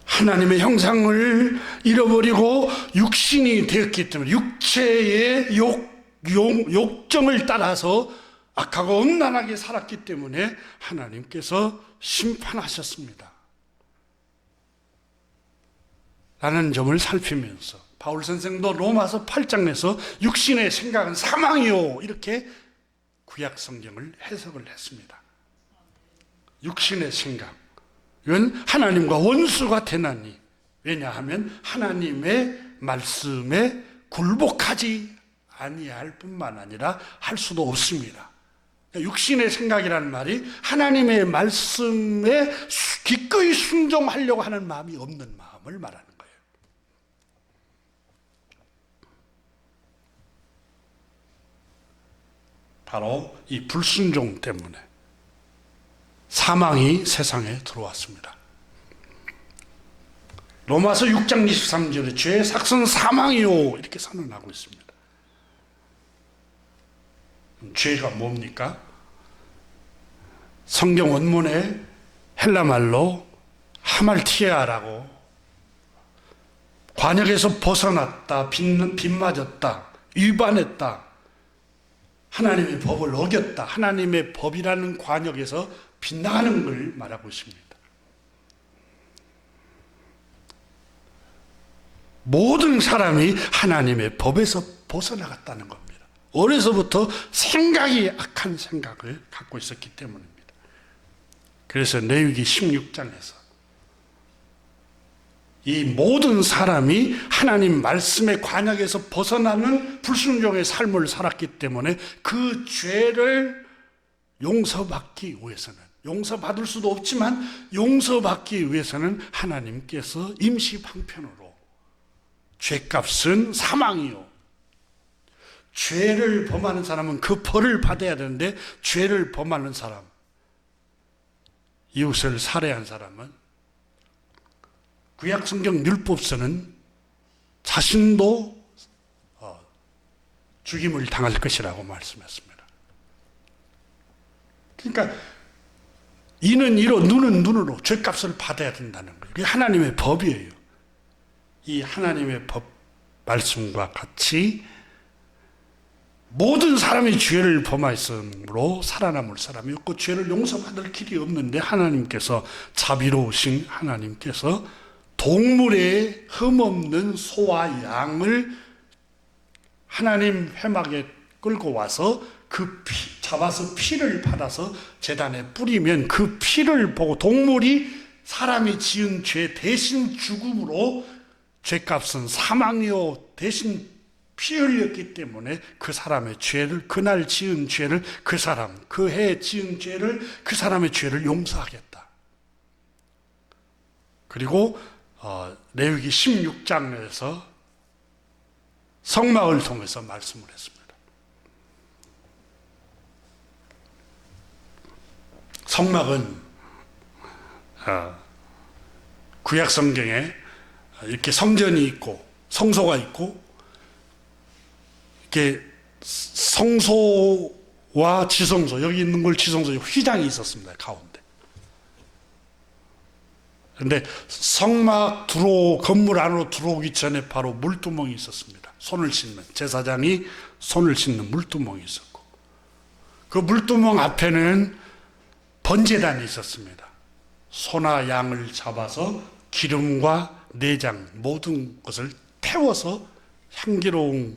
하나님의 형상을 잃어버리고 육신이 되었기 때문에, 육체의 욕정을 따라서 악하고 음란하게 살았기 때문에 하나님께서 심판하셨습니다. 라는 점을 살피면서 바울 선생도 로마서 8장에서 육신의 생각은 사망이요, 이렇게 구약 성경을 해석을 했습니다. 육신의 생각 이건 하나님과 원수가 되나니, 왜냐하면 하나님의 말씀에 굴복하지 아니할 뿐만 아니라 할 수도 없습니다. 육신의 생각이라는 말이 하나님의 말씀에 기꺼이 순종하려고 하는 마음이 없는 마음을 말하는 거예요. 바로 이 불순종 때문에 사망이 세상에 들어왔습니다. 로마서 6장 23절에 죄의 삭은 사망이요, 이렇게 선언하고 있습니다. 죄가 뭡니까? 성경 원문에 헬라말로 하말티아라고, 관역에서 벗어났다, 빗맞았다, 위반했다, 하나님의 법을 어겼다, 하나님의 법이라는 관역에서 빗나가는 걸 말하고 있습니다. 모든 사람이 하나님의 법에서 벗어나갔다는 겁니다. 어려서부터 생각이 악한 생각을 갖고 있었기 때문입니다. 그래서 레위기 16장에서 이 모든 사람이 하나님 말씀의 관역에서 벗어나는 불순종의 삶을 살았기 때문에 그 죄를 용서받기 위해서는, 용서받을 수도 없지만 용서받기 위해서는 하나님께서 임시 방편으로 죄값은 사망이요, 죄를 범하는 사람은 그 벌을 받아야 되는데, 죄를 범하는 사람, 이웃을 살해한 사람은 구약 성경 율법서는 자신도 죽임을 당할 것이라고 말씀했습니다. 그러니까 이는 이로 눈은 눈으로 죄값을 받아야 된다는 거예요. 이게 하나님의 법이에요. 이 하나님의 법 말씀과 같이 모든 사람이 죄를 범하였으므로 살아남을 사람이 없고 죄를 용서받을 길이 없는데 하나님께서 자비로우신 하나님께서 동물의 흠없는 소와 양을 하나님 회막에 끌고 와서 잡아서 피를 받아서 제단에 뿌리면 그 피를 보고 동물이 사람이 지은 죄 대신 죽음으로 죄값은 사망이요 대신 피 흘렸기 때문에 그 사람의 죄를, 그날 지은 죄를 그 사람, 그 해 지은 죄를 그 사람의 죄를 용서하겠다. 그리고 레위기 16장에서 성막을 통해서 말씀을 했습니다. 성막은 구약 성경에 이렇게 성전이 있고 성소가 있고 이렇게 성소와 지성소, 여기 있는 걸 지성소, 휘장이 있었습니다. 가운데. 그런데 성막 건물 안으로 들어오기 전에 바로 물두멍이 있었습니다. 손을 씻는, 제사장이 손을 씻는 물두멍이 있었고, 그 물두멍 앞에는 번제단이 있었습니다. 소나 양을 잡아서 기름과 내장 모든 것을 태워서 향기로운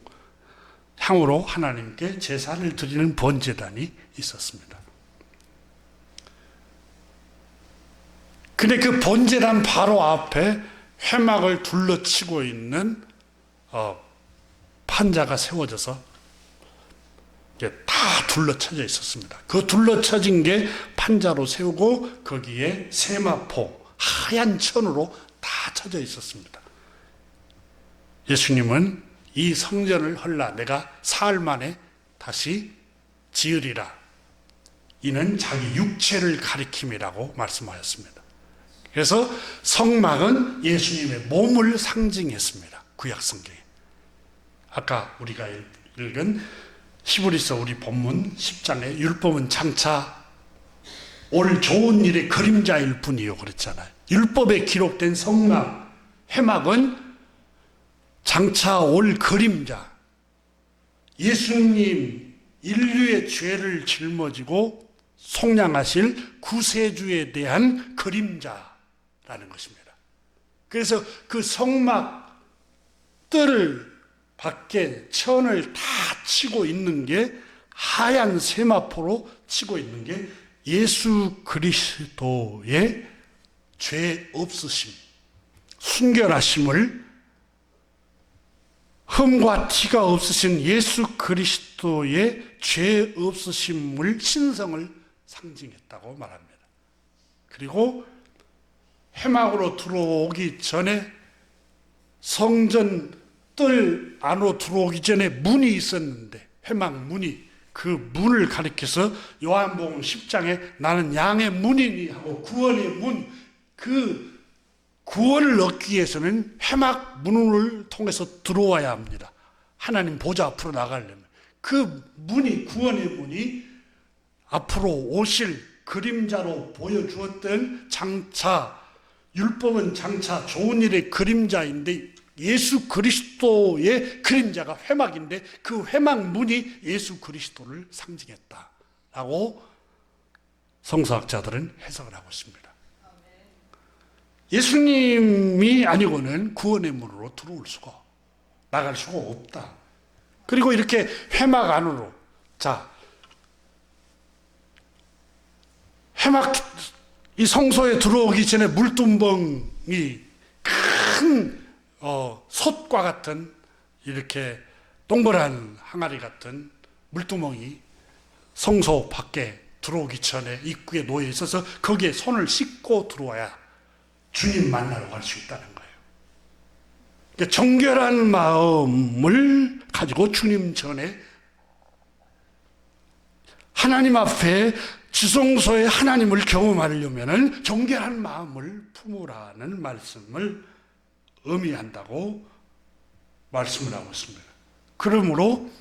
향으로 하나님께 제사를 드리는 번제단이 있었습니다. 근데 그 번제단 바로 앞에 회막을 둘러치고 있는 판자가 세워져서 다 둘러쳐져 있었습니다. 그 둘러쳐진 게 판자로 세우고 거기에 세마포, 하얀 천으로 다 쳐져 있었습니다. 예수님은 이 성전을 헐라 내가 사흘 만에 다시 지으리라. 이는 자기 육체를 가리킴이라고 말씀하였습니다. 그래서 성막은 예수님의 몸을 상징했습니다. 구약 성경에. 아까 우리가 읽은 히브리서 우리 본문 10장에 율법은 장차 올 좋은 일의 그림자일 뿐이요 그랬잖아요. 율법에 기록된 성막, 회막은 장차 올 그림자, 예수님 인류의 죄를 짊어지고 속량하실 구세주에 대한 그림자라는 것입니다. 그래서 그 성막 뜰 밖에 천을 다 치고 있는 게 하얀 세마포로 치고 있는 게 예수 그리스도의 죄 없으심, 순결하심을 흠과 티가 없으신 예수 그리스도의 죄 없으심을 신성을 상징했다고 말합니다. 그리고 회막으로 들어오기 전에 성전 뜰 안으로 들어오기 전에 문이 있었는데 회막 문이 그 문을 가리켜서 요한복음 10장에 나는 양의 문이니 하고 구원의 문, 그 구원을 얻기 위해서는 회막 문을 통해서 들어와야 합니다. 하나님 보좌 앞으로 나가려면 그 문이, 구원의 문이 앞으로 오실 그림자로 보여주었던 장차, 율법은 장차 좋은 일의 그림자인데 예수 그리스도의 그림자가 회막인데 그 회막 문이 예수 그리스도를 상징했다라고 성서학자들은 해석을 하고 있습니다. 예수님이 아니고는 구원의 문으로 들어올 수가, 나갈 수가 없다. 그리고 이렇게 회막 안으로, 자, 회막, 이 성소에 들어오기 전에 물두멍이 큰 솥과 같은 이렇게 동그란 항아리 같은 물두멍이 성소 밖에 들어오기 전에 입구에 놓여 있어서 거기에 손을 씻고 들어와야 주님 만나러 갈 수 있다는 거예요. 그러니까 정결한 마음을 가지고 주님 전에 하나님 앞에 지성소에 하나님을 경험하려면 정결한 마음을 품으라는 말씀을 의미한다고 말씀을 하고 있습니다. 그러므로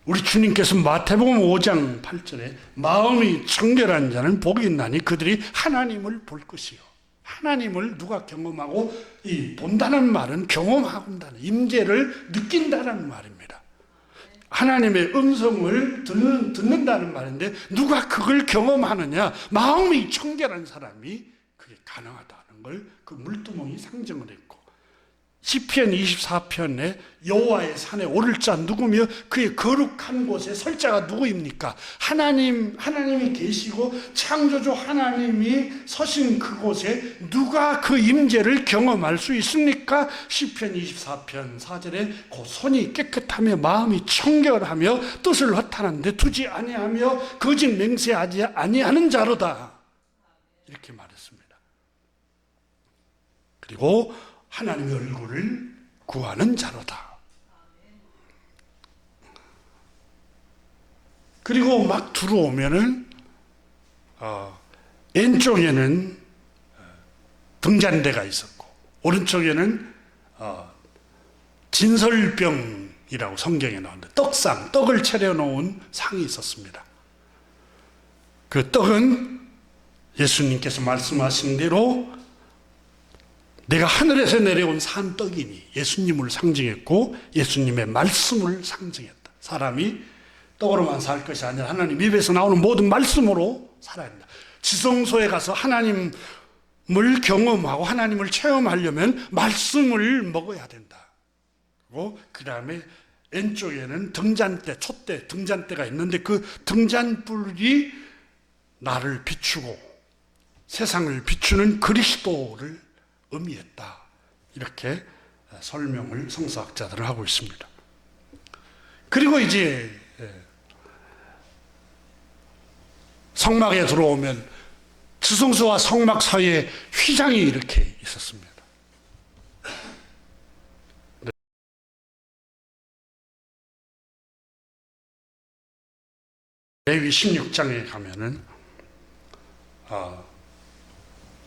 우리 주님께서 마태복음 5장 8절에 마음이 청결한 자는 복이 있나니 그들이 하나님을 볼 것이요. 하나님을 누가 경험하고, 이 본다는 말은 경험하고 온다는, 임재를 느낀다는 말입니다. 하나님의 음성을 듣는다는 말인데 누가 그걸 경험하느냐? 마음이 청결한 사람이 그게 가능하다는 걸 그 물두멍이 상징을 했고, 시편 24편에 여호와의 산에 오를 자 누구며 그의 거룩한 곳에 설 자가 누구입니까? 하나님이 계시고 창조주 하나님이 서신 그곳에 누가 그 임재를 경험할 수 있습니까? 시편 24편 4절에 그 손이 깨끗하며 마음이 청결하며 뜻을 허탄한 데 두지 아니하며 거짓 맹세하지 아니하는 자로다, 이렇게 말했습니다. 그리고 하나님의 얼굴을 구하는 자로다. 그리고 막 들어오면은 왼쪽에는 등잔대가 있었고 오른쪽에는 진설병이라고 성경에 나오는데 떡상, 떡을 차려놓은 상이 있었습니다. 그 떡은 예수님께서 말씀하신 대로 내가 하늘에서 내려온 산떡이니 예수님을 상징했고 예수님의 말씀을 상징했다. 사람이 떡으로만 살 것이 아니라 하나님 입에서 나오는 모든 말씀으로 살아야 한다. 지성소에 가서 하나님을 경험하고 하나님을 체험하려면 말씀을 먹어야 된다. 그리고 그 다음에 왼쪽에는 등잔대, 촛대, 등잔대가 있는데 그 등잔불이 나를 비추고 세상을 비추는 그리스도를 의미했다. 이렇게 설명을 성서학자들은 하고 있습니다. 그리고 이제 성막에 들어오면 지성소와 성막 사이에 휘장이 이렇게 있었습니다. 레위 16장에 가면은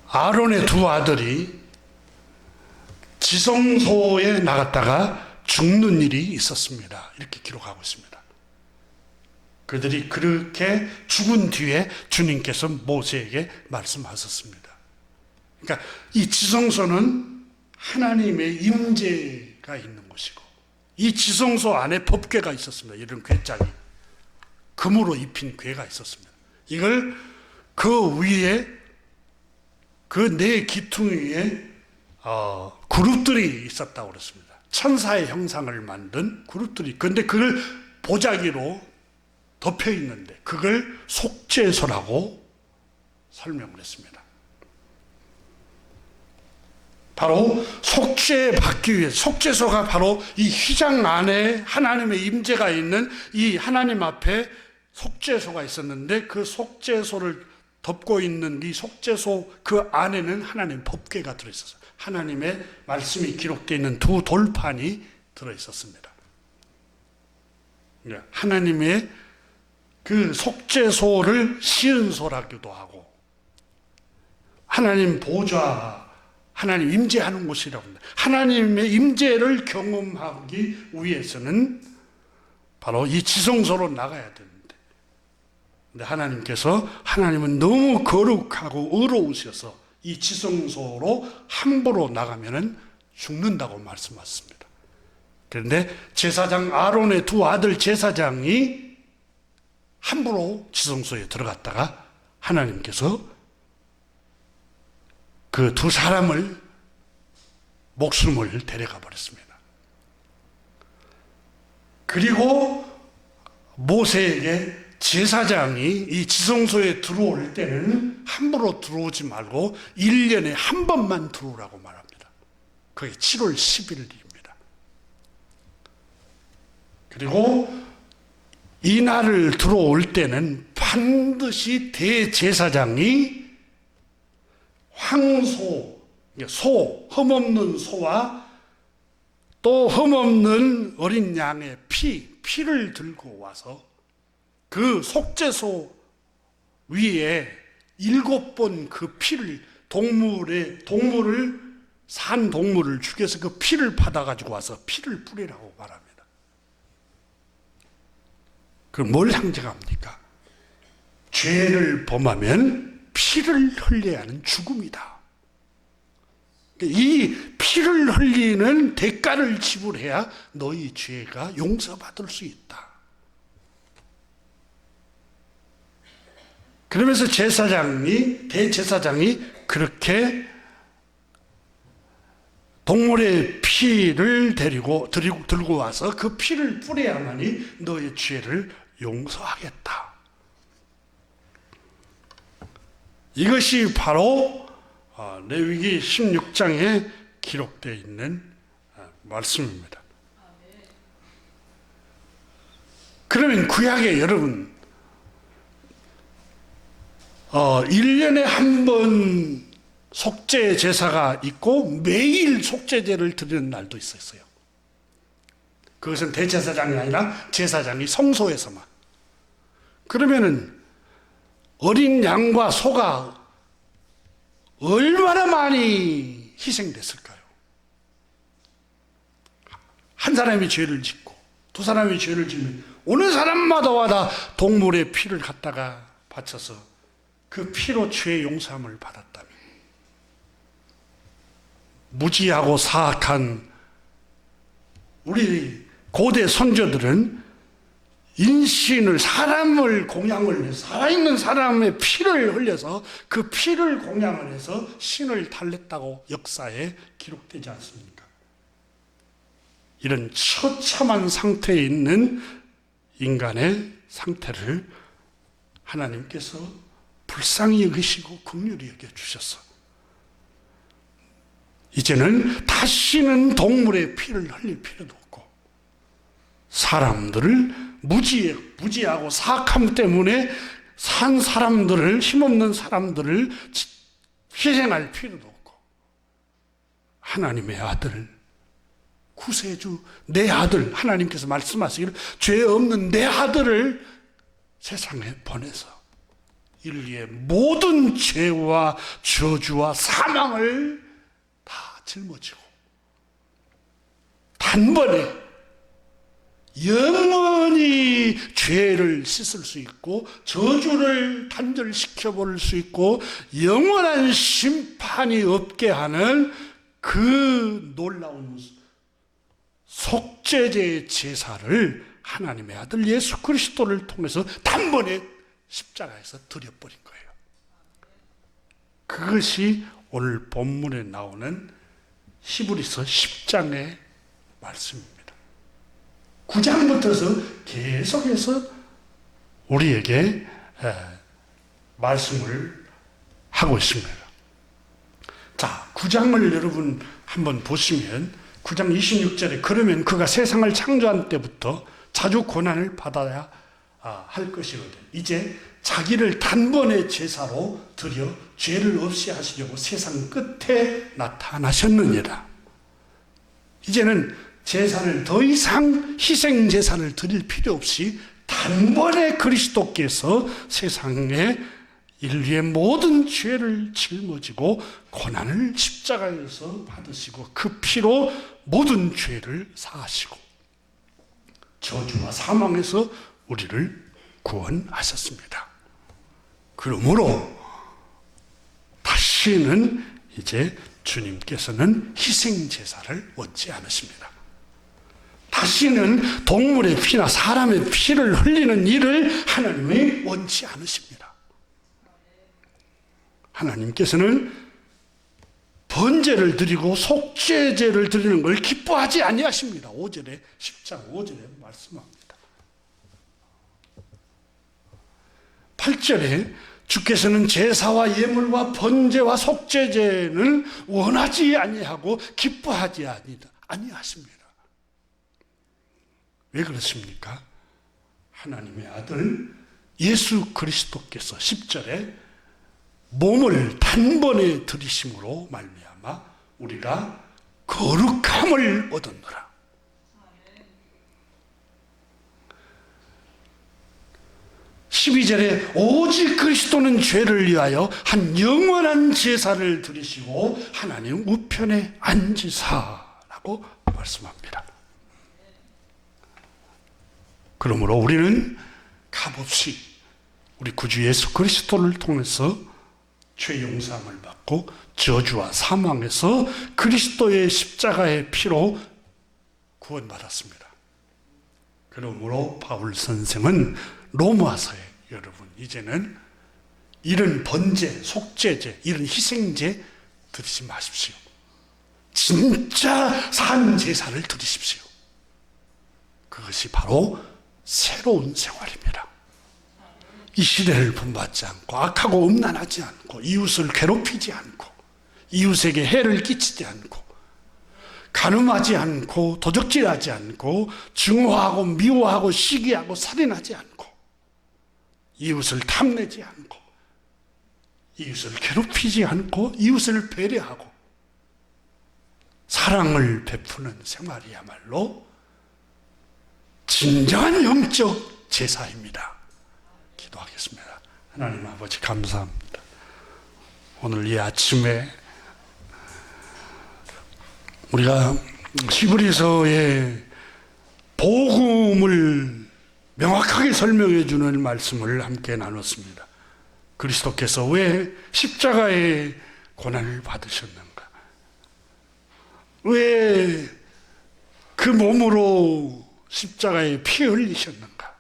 아론의 두 아들이 지성소에 나갔다가 죽는 일이 있었습니다. 이렇게 기록하고 있습니다. 그들이 그렇게 죽은 뒤에 주님께서 모세에게 말씀하셨습니다. 그러니까 이 지성소는 하나님의 임재가 있는 곳이고 이 지성소 안에 법궤가 있었습니다. 이런 궤짝이 금으로 입힌 궤가 있었습니다. 이걸 그 위에 그 네 기퉁 위에 그룹들이 있었다고 그랬습니다. 천사의 형상을 만든 그룹들이. 그런데 그걸 보자기로 덮여 있는데 그걸 속죄소라고 설명을 했습니다. 바로 속죄받기 위해, 속죄소가 바로 이 휘장 안에 하나님의 임재가 있는 이 하나님 앞에 속죄소가 있었는데 그 속죄소를 덮고 있는 이 속죄소 그 안에는 하나님의 법궤가 들어있었어요. 하나님의 말씀이 기록되어 있는 두 돌판이 들어있었습니다. 하나님의 그 속죄소를 시은소라기도 하고 하나님 보좌, 하나님 임재하는 곳이라고 합니다. 하나님의 임재를 경험하기 위해서는 바로 이 지성소로 나가야 되는데, 근데 하나님은 너무 거룩하고 의로우셔서 이 지성소로 함부로 나가면은 죽는다고 말씀하셨습니다. 그런데 제사장 아론의 두 아들 제사장이 함부로 지성소에 들어갔다가 하나님께서 그 두 사람을 목숨을 데려가 버렸습니다. 그리고 모세에게 제사장이 이 지성소에 들어올 때는 함부로 들어오지 말고 1년에 한 번만 들어오라고 말합니다. 그게 7월 10일입니다. 그리고 이 날을 들어올 때는 반드시 대제사장이 황소, 소, 흠없는 소와 또 흠없는 어린 양의 피를 들고 와서 그 속죄소 위에 7번 그 피를 산 동물을 죽여서 그 피를 받아가지고 와서 피를 뿌리라고 말합니다. 그럼 뭘 상징합니까? 죄를 범하면 피를 흘려야 하는 죽음이다. 이 피를 흘리는 대가를 지불해야 너희 죄가 용서받을 수 있다. 그러면서 대제사장이 그렇게 동물의 피를 들고 와서 그 피를 뿌려야만이 너의 죄를 용서하겠다. 이것이 바로 레위기 16장에 기록되어 있는 말씀입니다. 그러면 구약에 여러분 1년에 한 번 속죄 제사가 있고 매일 속죄제를 드리는 날도 있었어요. 그것은 대제사장이 아니라 제사장이 성소에서만. 그러면은 어린 양과 소가 얼마나 많이 희생됐을까요? 한 사람이 죄를 짓고 두 사람이 죄를 지면 오는 사람마다 동물의 피를 갖다가 바쳐서 그 피로 죄 용서함을 받았다면, 무지하고 사악한 우리 고대 선조들은 인신을, 사람을 공양을 해서, 살아있는 사람의 피를 흘려서 그 피를 공양을 해서 신을 달랬다고 역사에 기록되지 않습니까? 이런 처참한 상태에 있는 인간의 상태를 하나님께서 불쌍히 여기시고 긍휼히 여겨주셔서 이제는 다시는 동물의 피를 흘릴 필요도 없고 사람들을 무지하고 사악함 때문에 산 사람들을, 힘없는 사람들을 희생할 필요도 없고 하나님의 아들, 구세주, 내 아들, 하나님께서 말씀하시기를 죄 없는 내 아들을 세상에 보내서 인류의 모든 죄와 저주와 사망을 다 짊어지고 단번에 영원히 죄를 씻을 수 있고 저주를 단절시켜 버릴 수 있고 영원한 심판이 없게 하는 그 놀라운 속죄제의 제사를 하나님의 아들 예수 그리스도를 통해서 단번에 십자가에서 드려버린 거예요. 그것이 오늘 본문에 나오는 히브리서 10장의 말씀입니다. 9장부터서 계속해서 우리에게 말씀을 하고 있습니다. 자, 9장을 여러분 한번 보시면 9장 26절에 그러면 그가 세상을 창조한 때부터 자주 고난을 받아야 할 것이거든. 이제 자기를 단번에 제사로 드려 죄를 없이 하시려고 세상 끝에 나타나셨느니라. 이제는 제사를 더 이상 희생 제사를 드릴 필요 없이 단번에 그리스도께서 세상에 인류의 모든 죄를 짊어지고 고난을 십자가에서 받으시고 그 피로 모든 죄를 사하시고 저주와 사망에서 우리를 구원하셨습니다. 그러므로 다시는 이제 주님께서는 희생 제사를 원치 않으십니다. 다시는 동물의 피나 사람의 피를 흘리는 일을 하나님이 원치 않으십니다. 하나님께서는 번제를 드리고 속죄제를 드리는 걸 기뻐하지 아니하십니다. 5절에 10장 5절에 말씀합니다. 8절에 주께서는 제사와 예물과 번제와 속죄제는 원하지 아니하고 기뻐하지 아니하십니다. 왜 그렇습니까? 하나님의 아들 예수 그리스도께서 10절에 몸을 단번에 들이심으로 말미암아 우리가 거룩함을 얻었노라. 12절에 오직 그리스도는 죄를 위하여 한 영원한 제사를 드리시고 하나님 우편에 앉으사라고 말씀합니다. 그러므로 우리는 값없이 우리 구주 예수 그리스도를 통해서 죄 용서함을 받고 저주와 사망에서 그리스도의 십자가의 피로 구원받았습니다. 그러므로 바울 선생은 로마서에 여러분 이제는 이런 번제, 속죄제, 이런 희생제 드리지 마십시오. 진짜 산 제사를 드리십시오. 그것이 바로 새로운 생활입니다. 이 시대를 본받지 않고 악하고 음란하지 않고 이웃을 괴롭히지 않고 이웃에게 해를 끼치지 않고 간음하지 않고 도적질하지 않고 증오하고 미워하고 시기하고 살인하지 않고 이웃을 탐내지 않고 이웃을 괴롭히지 않고 이웃을 배려하고 사랑을 베푸는 생활이야말로 진정한 영적 제사입니다. 기도하겠습니다. 하나님 아버지 감사합니다. 오늘 이 아침에 우리가 히브리서의 복음을 명확하게 설명해 주는 말씀을 함께 나눴습니다. 그리스도께서 왜 십자가의 고난을 받으셨는가? 왜 그 몸으로 십자가에 피 흘리셨는가?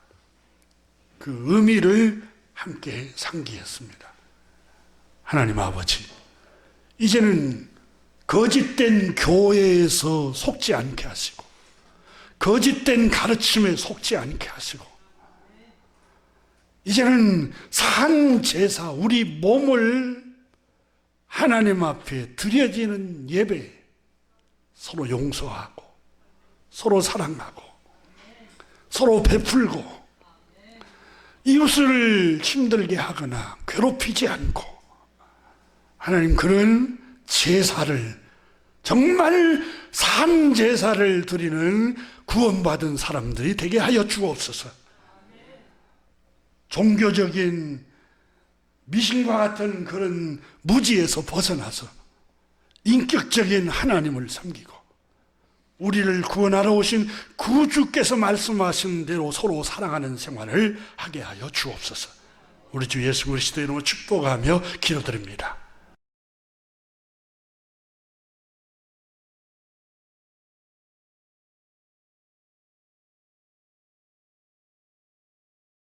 그 의미를 함께 상기했습니다. 하나님 아버지, 이제는 거짓된 교회에서 속지 않게 하시고 거짓된 가르침에 속지 않게 하시고 이제는 산 제사, 우리 몸을 하나님 앞에 드려지는 예배, 서로 용서하고 서로 사랑하고 서로 베풀고 이웃을 힘들게 하거나 괴롭히지 않고 하나님 그런 제사를 정말 산 제사를 드리는 구원받은 사람들이 되게 하여 주옵소서. 종교적인 미신과 같은 그런 무지에서 벗어나서 인격적인 하나님을 섬기고 우리를 구원하러 오신 구주께서 말씀하신 대로 서로 사랑하는 생활을 하게 하여 주옵소서. 우리 주 예수 그리스도의 이름으로 축복하며 기도드립니다.